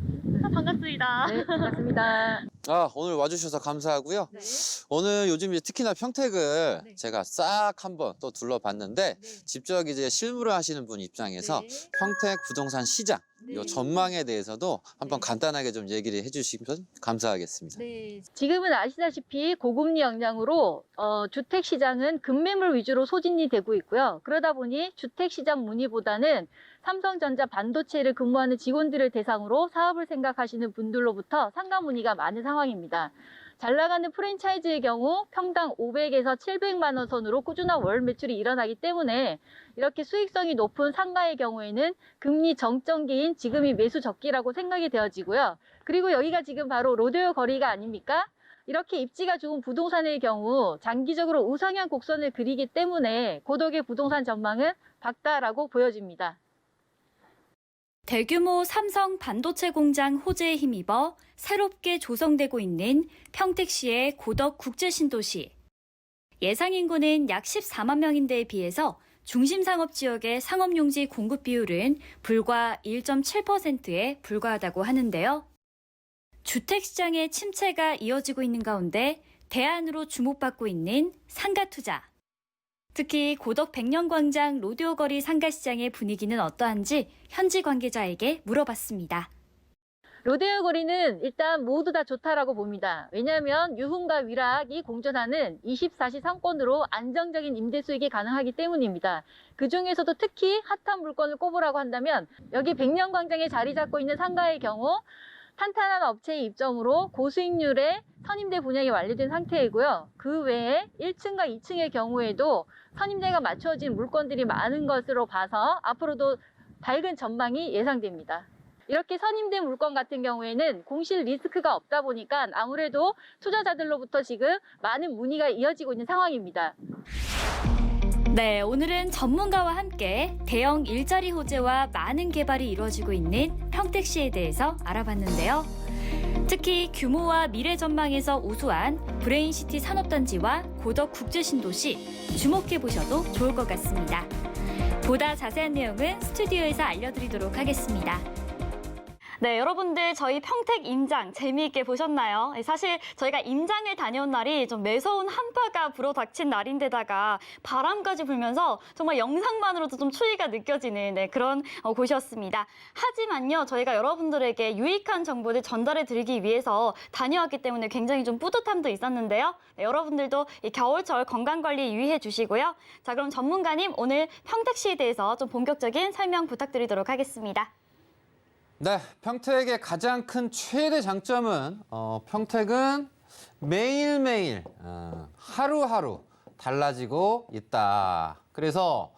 반갑습니다. 네, 반갑습니다. 오늘 와주셔서 감사하고요. 네. 오늘 요즘 이제 특히나 평택을 네. 제가 싹 한번 또 둘러봤는데 네. 직접 이제 실무를 하시는 분 입장에서 네. 평택 부동산 시장 네. 이 전망에 대해서도 한번 네. 간단하게 좀 얘기를 해주시면 감사하겠습니다. 네. 지금은 아시다시피 고금리 영향으로 주택 시장은 급매물 위주로 소진이 되고 있고요. 그러다 보니 주택 시장 문의보다는 삼성전자 반도체를 근무하는 직원들을 대상으로 사업을 생각하시는 분들로부터 상가 문의가 많은 상황입니다. 잘 나가는 프랜차이즈의 경우 평당 500에서 700만 원 선으로 꾸준한 월 매출이 일어나기 때문에 이렇게 수익성이 높은 상가의 경우에는 금리 정점기인 지금이 매수 적기라고 생각이 되어지고요. 그리고 여기가 지금 바로 로데오 거리가 아닙니까? 이렇게 입지가 좋은 부동산의 경우 장기적으로 우상향 곡선을 그리기 때문에 고덕의 부동산 전망은 밝다라고 보여집니다. 대규모 삼성 반도체 공장 호재에 힘입어 새롭게 조성되고 있는 평택시의 고덕 국제신도시. 예상 인구는 약 14만 명인데에 비해서 중심 상업 지역의 상업용지 공급 비율은 불과 1.7%에 불과하다고 하는데요. 주택시장의 침체가 이어지고 있는 가운데 대안으로 주목받고 있는 상가 투자. 특히 고덕 백년광장 로데오 거리 상가시장의 분위기는 어떠한지 현지 관계자에게 물어봤습니다. 로데오 거리는 일단 모두 다 좋다라고 봅니다. 왜냐하면 유흥과 위락이 공존하는 24시 상권으로 안정적인 임대 수익이 가능하기 때문입니다. 그 중에서도 특히 핫한 물건을 꼽으라고 한다면 여기 백년광장에 자리 잡고 있는 상가의 경우 탄탄한 업체의 입점으로 고수익률의 선임대 분양이 완료된 상태이고요. 그 외에 1층과 2층의 경우에도 선임대가 맞춰진 물건들이 많은 것으로 봐서 앞으로도 밝은 전망이 예상됩니다. 이렇게 선임된 물건 같은 경우에는 공실 리스크가 없다 보니까 아무래도 투자자들로부터 지금 많은 문의가 이어지고 있는 상황입니다. 네, 오늘은 전문가와 함께 대형 일자리 호재와 많은 개발이 이루어지고 있는 평택시에 대해서 알아봤는데요. 특히 규모와 미래 전망에서 우수한 브레인시티 산업단지와 고덕 국제신도시 주목해 보셔도 좋을 것 같습니다. 보다 자세한 내용은 스튜디오에서 알려드리도록 하겠습니다. 네, 여러분들 저희 평택 임장 재미있게 보셨나요? 사실 저희가 임장을 다녀온 날이 좀 매서운 한파가 불어닥친 날인데다가 바람까지 불면서 정말 영상만으로도 좀 추위가 느껴지는 그런 곳이었습니다. 하지만요, 저희가 여러분들에게 유익한 정보를 전달해 드리기 위해서 다녀왔기 때문에 굉장히 좀 뿌듯함도 있었는데요. 네, 여러분들도 이 겨울철 건강관리 유의해 주시고요. 자, 그럼 전문가님 오늘 평택시에 대해서 좀 본격적인 설명 부탁드리도록 하겠습니다. 네, 평택의 가장 큰 최대 장점은 평택은 매일매일 하루하루 달라지고 있다. 그래서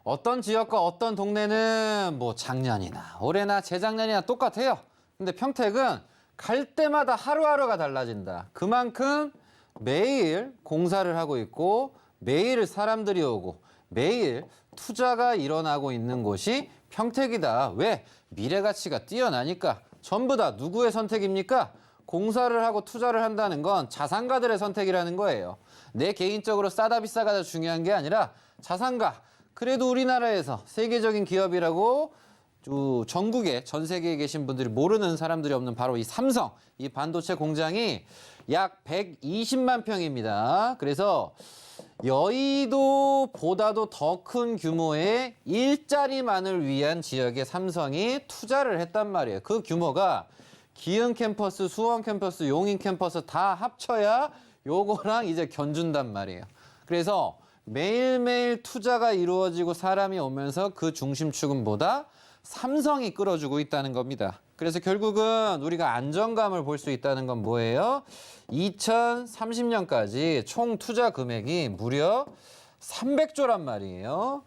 어떤 지역과 어떤 동네는 뭐 작년이나 올해나 재작년이나 똑같아요. 근데 평택은 갈 때마다 하루하루가 달라진다. 그만큼 매일 공사를 하고 있고 매일 사람들이 오고 매일 투자가 일어나고 있는 곳이 평택이다. 왜? 미래 가치가 뛰어나니까. 전부 다 누구의 선택입니까? 공사를 하고 투자를 한다는 건 자산가들의 선택이라는 거예요. 내 개인적으로 싸다 비싸가 중요한 게 아니라 자산가. 그래도 우리나라에서 세계적인 기업이라고 전국에 전 세계에 계신 분들이 모르는 사람들이 없는 바로 이 삼성, 이 반도체 공장이 약 120만 평입니다. 그래서 여의도보다도 더 큰 규모의 일자리만을 위한 지역에 삼성이 투자를 했단 말이에요. 그 규모가 기흥 캠퍼스, 수원 캠퍼스, 용인 캠퍼스 다 합쳐야 요거랑 이제 견준단 말이에요. 그래서 매일매일 투자가 이루어지고 사람이 오면서 그 중심축은 뭐다? 삼성이 끌어주고 있다는 겁니다. 그래서 결국은 우리가 안정감을 볼 수 있다는 건 뭐예요? 2030년까지 총 투자 금액이 무려 300조란 말이에요.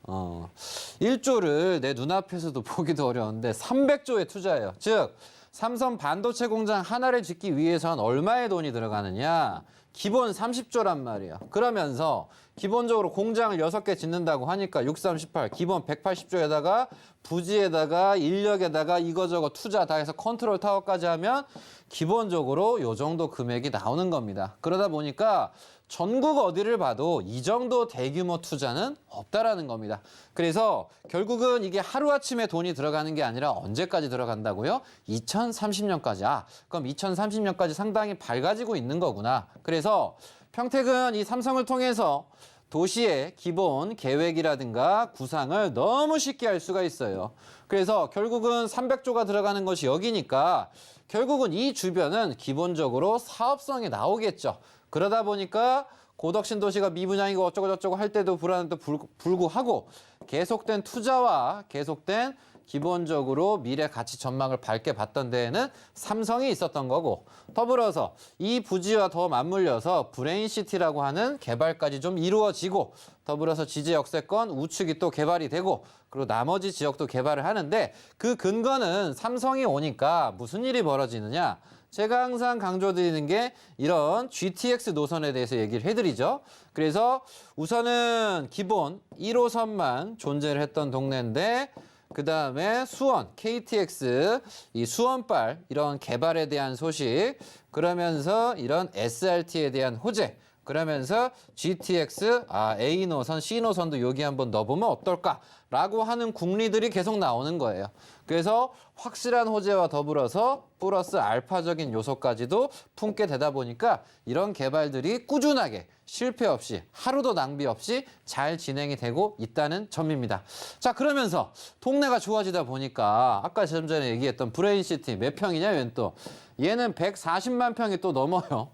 1조를 내 눈앞에서도 보기도 어려운데 300조의 투자예요. 즉 삼성 반도체 공장 하나를 짓기 위해선 얼마의 돈이 들어가느냐? 기본 30조란 말이에요. 그러면서 기본적으로 공장을 6개 짓는다고 하니까 6, 3, 18, 기본 180조에다가 부지에다가 인력에다가 이거저거 투자 다 해서 컨트롤 타워까지 하면 기본적으로 요 정도 금액이 나오는 겁니다. 그러다 보니까 전국 어디를 봐도 이 정도 대규모 투자는 없다라는 겁니다. 그래서 결국은 이게 하루아침에 돈이 들어가는 게 아니라 언제까지 들어간다고요? 2030년까지. 그럼 2030년까지 상당히 밝아지고 있는 거구나. 그래서 평택은 이 삼성을 통해서 도시의 기본 계획이라든가 구상을 너무 쉽게 할 수가 있어요. 그래서 결국은 300조가 들어가는 것이 여기니까 결국은 이 주변은 기본적으로 사업성이 나오겠죠. 그러다 보니까 고덕신도시가 미분양이고 어쩌고저쩌고 할 때도 불안해도 불구하고 계속된 투자와 계속된 기본적으로 미래 가치 전망을 밝게 봤던 데에는 삼성이 있었던 거고, 더불어서 이 부지와 더 맞물려서 브레인시티라고 하는 개발까지 좀 이루어지고, 더불어서 지제 역세권 우측이 또 개발이 되고, 그리고 나머지 지역도 개발을 하는데 그 근거는 삼성이 오니까 무슨 일이 벌어지느냐? 제가 항상 강조드리는 게 이런 GTX 노선에 대해서 얘기를 해드리죠. 그래서 우선은 기본 1호선만 존재를 했던 동네인데 그 다음에 수원, KTX, 이 수원발 이런 개발에 대한 소식, 그러면서 이런 SRT에 대한 호재, 그러면서 GTX, A 노선, C 노선도 여기 한번 넣어보면 어떨까라고 하는 국리들이 계속 나오는 거예요. 그래서 확실한 호재와 더불어서 플러스 알파적인 요소까지도 품게 되다 보니까 이런 개발들이 꾸준하게 실패 없이 하루도 낭비 없이 잘 진행이 되고 있다는 점입니다. 자, 그러면서 동네가 좋아지다 보니까 아까 좀 전에 얘기했던 브레인시티 몇 평이냐, 얘는 또 얘는 140만 평이 또 넘어요.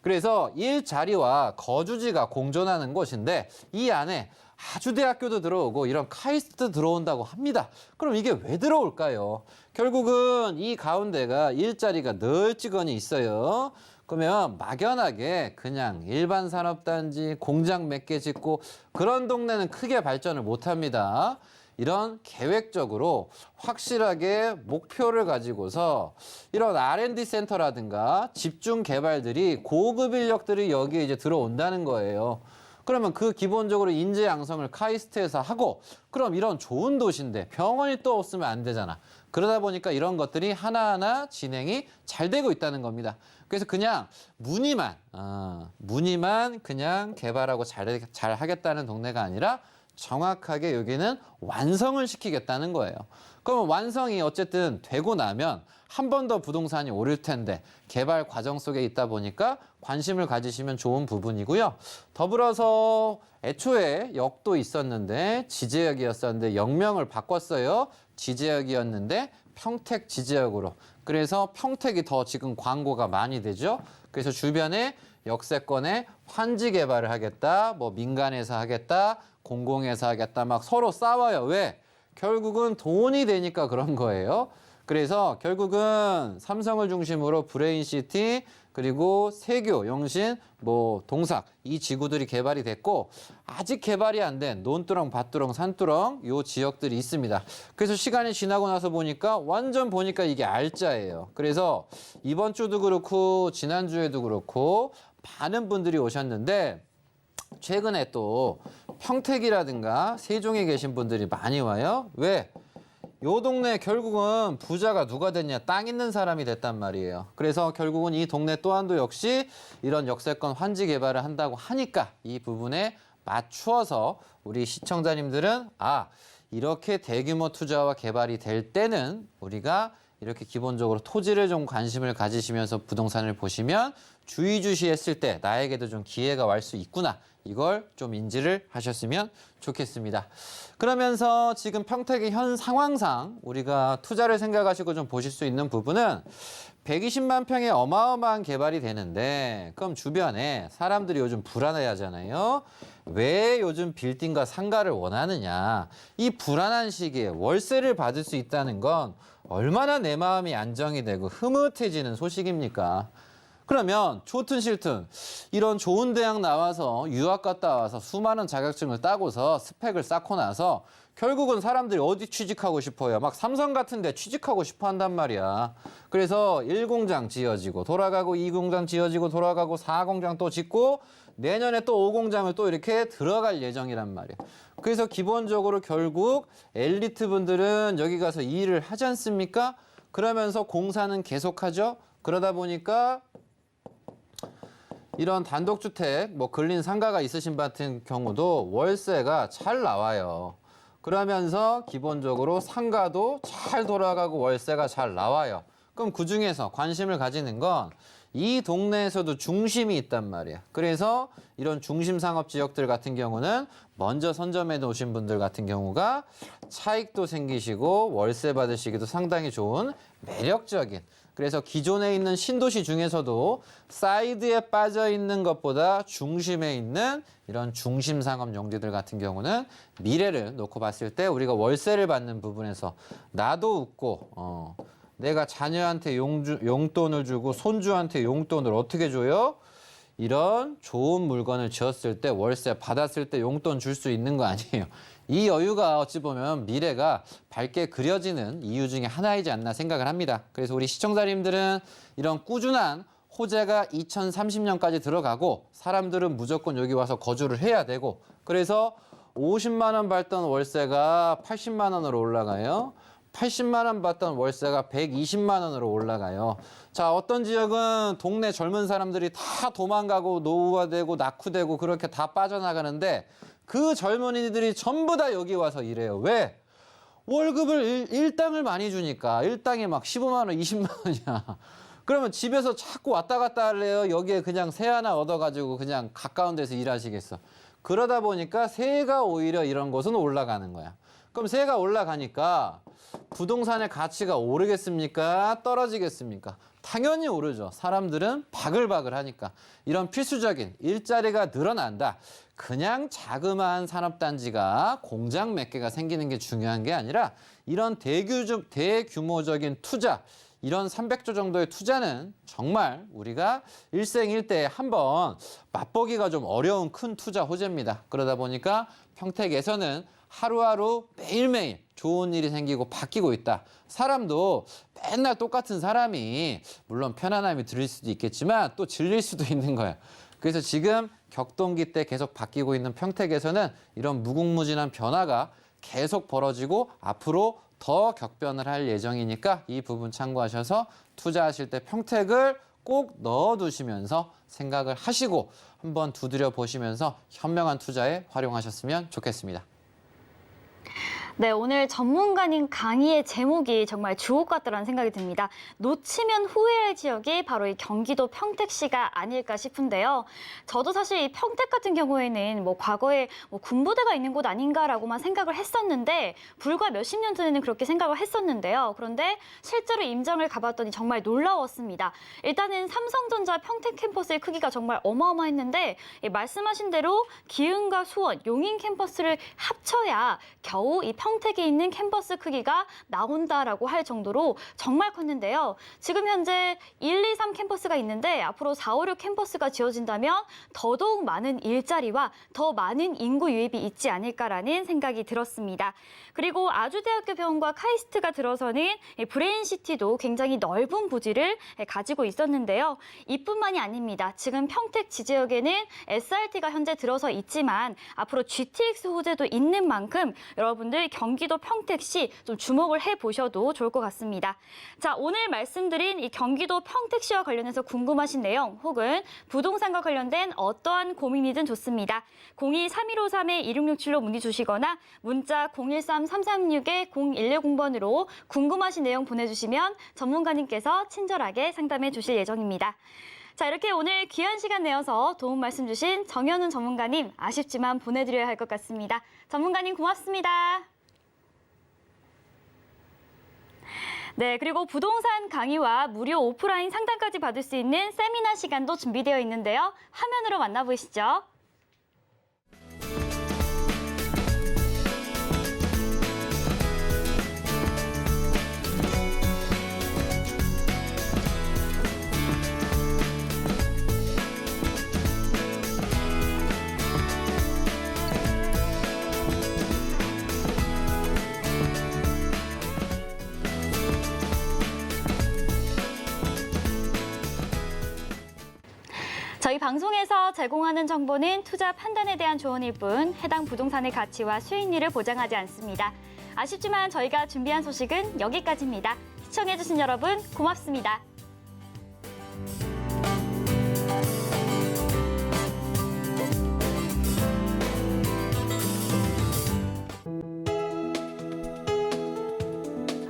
그래서 일자리와 거주지가 공존하는 곳인데 이 안에 아주대학교도 들어오고 이런 카이스트도 들어온다고 합니다. 그럼 이게 왜 들어올까요? 결국은 이 가운데가 일자리가 널찍하니 있어요. 그러면 막연하게 그냥 일반 산업단지 공장 몇 개 짓고 그런 동네는 크게 발전을 못합니다. 이런 계획적으로 확실하게 목표를 가지고서 이런 R&D 센터라든가 집중 개발들이 고급 인력들이 여기에 이제 들어온다는 거예요. 그러면 그 기본적으로 인재 양성을 카이스트에서 하고 그럼 이런 좋은 도시인데 병원이 또 없으면 안 되잖아. 그러다 보니까 이런 것들이 하나하나 진행이 잘 되고 있다는 겁니다. 그래서 그냥 문의만 그냥 개발하고 잘 하겠다는 동네가 아니라 정확하게 여기는 완성을 시키겠다는 거예요. 그러면 완성이 어쨌든 되고 나면 한 번 더 부동산이 오를 텐데 개발 과정 속에 있다 보니까 관심을 가지시면 좋은 부분이고요. 더불어서 애초에 역도 있었는데 지제역이었었는데 역명을 바꿨어요. 지제역이었는데 평택 지제역으로. 그래서 평택이 더 지금 광고가 많이 되죠. 그래서 주변에 역세권에 환지 개발을 하겠다, 뭐 민간에서 하겠다, 공공에서 하겠다 막 서로 싸워요. 왜? 결국은 돈이 되니까 그런 거예요. 그래서 결국은 삼성을 중심으로 브레인시티 그리고 세교, 영신, 뭐 동삭 이 지구들이 개발이 됐고 아직 개발이 안 된 논두렁, 밭두렁, 산두렁 요 지역들이 있습니다. 그래서 시간이 지나고 나서 보니까 완전 보니까 이게 알짜예요. 그래서 이번 주도 그렇고 지난주에도 그렇고 많은 분들이 오셨는데 최근에 또 평택이라든가 세종에 계신 분들이 많이 와요. 왜? 요 동네 결국은 부자가 누가 됐냐? 땅 있는 사람이 됐단 말이에요. 그래서 결국은 이 동네 또한도 역시 이런 역세권 환지 개발을 한다고 하니까 이 부분에 맞추어서 우리 시청자님들은 이렇게 대규모 투자와 개발이 될 때는 우리가 이렇게 기본적으로 토지를 좀 관심을 가지시면서 부동산을 보시면 주의주시했을 때 나에게도 좀 기회가 올 수 있구나. 이걸 좀 인지를 하셨으면 좋겠습니다. 그러면서 지금 평택의 현 상황상 우리가 투자를 생각하시고 좀 보실 수 있는 부분은 120만 평의 어마어마한 개발이 되는데 그럼 주변에 사람들이 요즘 불안해 하잖아요. 왜 요즘 빌딩과 상가를 원하느냐. 이 불안한 시기에 월세를 받을 수 있다는 건 얼마나 내 마음이 안정이 되고 흐뭇해지는 소식입니까? 그러면 좋든 싫든 이런 좋은 대학 나와서 유학 갔다 와서 수많은 자격증을 따고서 스펙을 쌓고 나서 결국은 사람들이 어디 취직하고 싶어요? 막 삼성 같은 데 취직하고 싶어 한단 말이야. 그래서 1공장 지어지고 돌아가고 2공장 지어지고 돌아가고 4공장 또 짓고 내년에 또 5공장을 또 이렇게 들어갈 예정이란 말이에요. 그래서 기본적으로 결국 엘리트 분들은 여기 가서 일을 하지 않습니까? 그러면서 공사는 계속하죠. 그러다 보니까 이런 단독주택, 뭐 근린 상가가 있으신 같은 경우도 월세가 잘 나와요. 그러면서 기본적으로 상가도 잘 돌아가고 월세가 잘 나와요. 그럼 그중에서 관심을 가지는 건 이 동네에서도 중심이 있단 말이야. 그래서 이런 중심 상업 지역들 같은 경우는 먼저 선점해 놓으신 분들 같은 경우가 차익도 생기시고 월세 받으시기도 상당히 좋은 매력적인, 그래서 기존에 있는 신도시 중에서도 사이드에 빠져 있는 것보다 중심에 있는 이런 중심 상업 용지들 같은 경우는 미래를 놓고 봤을 때 우리가 월세를 받는 부분에서 나도 웃고 내가 자녀한테 용돈을 주고 손주한테 용돈을 어떻게 줘요? 이런 좋은 물건을 지었을 때 월세 받았을 때 용돈 줄 수 있는 거 아니에요. 이 여유가 어찌 보면 미래가 밝게 그려지는 이유 중에 하나이지 않나 생각을 합니다. 그래서 우리 시청자님들은 이런 꾸준한 호재가 2030년까지 들어가고 사람들은 무조건 여기 와서 거주를 해야 되고 그래서 50만 원 받던 월세가 80만 원으로 올라가요. 80만 원 받던 월세가 120만 원으로 올라가요. 자, 어떤 지역은 동네 젊은 사람들이 다 도망가고 노후화되고 낙후되고 그렇게 다 빠져나가는데 그 젊은이들이 전부 다 여기 와서 일해요. 왜? 월급을 일당을 많이 주니까. 일당이 막 15만 원, 20만 원이야. 그러면 집에서 자꾸 왔다 갔다 할래요? 여기에 그냥 새 하나 얻어가지고 그냥 가까운 데서 일하시겠어. 그러다 보니까 세가 오히려 이런 곳은 올라가는 거야. 그럼 세가 올라가니까 부동산의 가치가 오르겠습니까? 떨어지겠습니까? 당연히 오르죠. 사람들은 바글바글 하니까. 이런 필수적인 일자리가 늘어난다. 그냥 자그마한 산업단지가 공장 몇 개가 생기는 게 중요한 게 아니라 이런 대규모적인 투자, 이런 300조 정도의 투자는 정말 우리가 일생일대에 한번 맛보기가 좀 어려운 큰 투자 호재입니다. 그러다 보니까 평택에서는 하루하루 매일매일 좋은 일이 생기고 바뀌고 있다. 사람도 맨날 똑같은 사람이 물론 편안함이 들릴 수도 있겠지만 또 질릴 수도 있는 거예요. 그래서 지금 격동기 때 계속 바뀌고 있는 평택에서는 이런 무궁무진한 변화가 계속 벌어지고 앞으로 더 격변을 할 예정이니까 이 부분 참고하셔서 투자하실 때 평택을 꼭 넣어두시면서 생각을 하시고 한번 두드려 보시면서 현명한 투자에 활용하셨으면 좋겠습니다. 네, 오늘 전문가님 강의의 제목이 정말 주옥 같다라는 생각이 듭니다. 놓치면 후회할 지역이 바로 이 경기도 평택시가 아닐까 싶은데요. 저도 사실 이 평택 같은 경우에는 과거에 군부대가 있는 곳 아닌가라고만 생각을 했었는데 불과 몇십 년 전에는 그렇게 생각을 했었는데요. 그런데 실제로 임장을 가봤더니 정말 놀라웠습니다. 일단은 삼성전자 평택 캠퍼스의 크기가 정말 어마어마했는데 말씀하신 대로 기흥과 수원, 용인 캠퍼스를 합쳐야 겨우 이 평택에 있는 캠퍼스 크기가 나온다라고 할 정도로 정말 컸는데요. 지금 현재 1, 2, 3 캠퍼스가 있는데 앞으로 4, 5, 6 캠퍼스가 지어진다면 더더욱 많은 일자리와 더 많은 인구 유입이 있지 않을까라는 생각이 들었습니다. 그리고 아주대학교 병원과 카이스트가 들어서는 브레인시티도 굉장히 넓은 부지를 가지고 있었는데요. 이뿐만이 아닙니다. 지금 평택 지지역에는 SRT가 현재 들어서 있지만 앞으로 GTX 호재도 있는 만큼 여러분들 경기도 평택시 좀 주목을 해보셔도 좋을 것 같습니다. 자, 오늘 말씀드린 이 경기도 평택시와 관련해서 궁금하신 내용 혹은 부동산과 관련된 어떠한 고민이든 좋습니다. 02-3153-2667로 문의 주시거나 문자 013-336-0110번으로 궁금하신 내용 보내주시면 전문가님께서 친절하게 상담해 주실 예정입니다. 자, 이렇게 오늘 귀한 시간 내어서 도움 말씀 주신 정현훈 전문가님 아쉽지만 보내드려야 할 것 같습니다. 전문가님 고맙습니다. 네, 그리고 부동산 강의와 무료 오프라인 상담까지 받을 수 있는 세미나 시간도 준비되어 있는데요. 화면으로 만나보시죠. 저희 방송에서 제공하는 정보는 투자 판단에 대한 조언일 뿐 해당 부동산의 가치와 수익률을 보장하지 않습니다. 아쉽지만 저희가 준비한 소식은 여기까지입니다. 시청해주신 여러분 고맙습니다.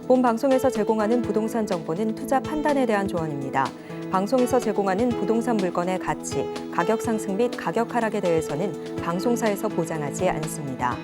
본 방송에서 제공하는 부동산 정보는 투자 판단에 대한 조언입니다. 방송에서 제공하는 부동산 물건의 가치, 가격 상승 및 가격 하락에 대해서는 방송사에서 보장하지 않습니다.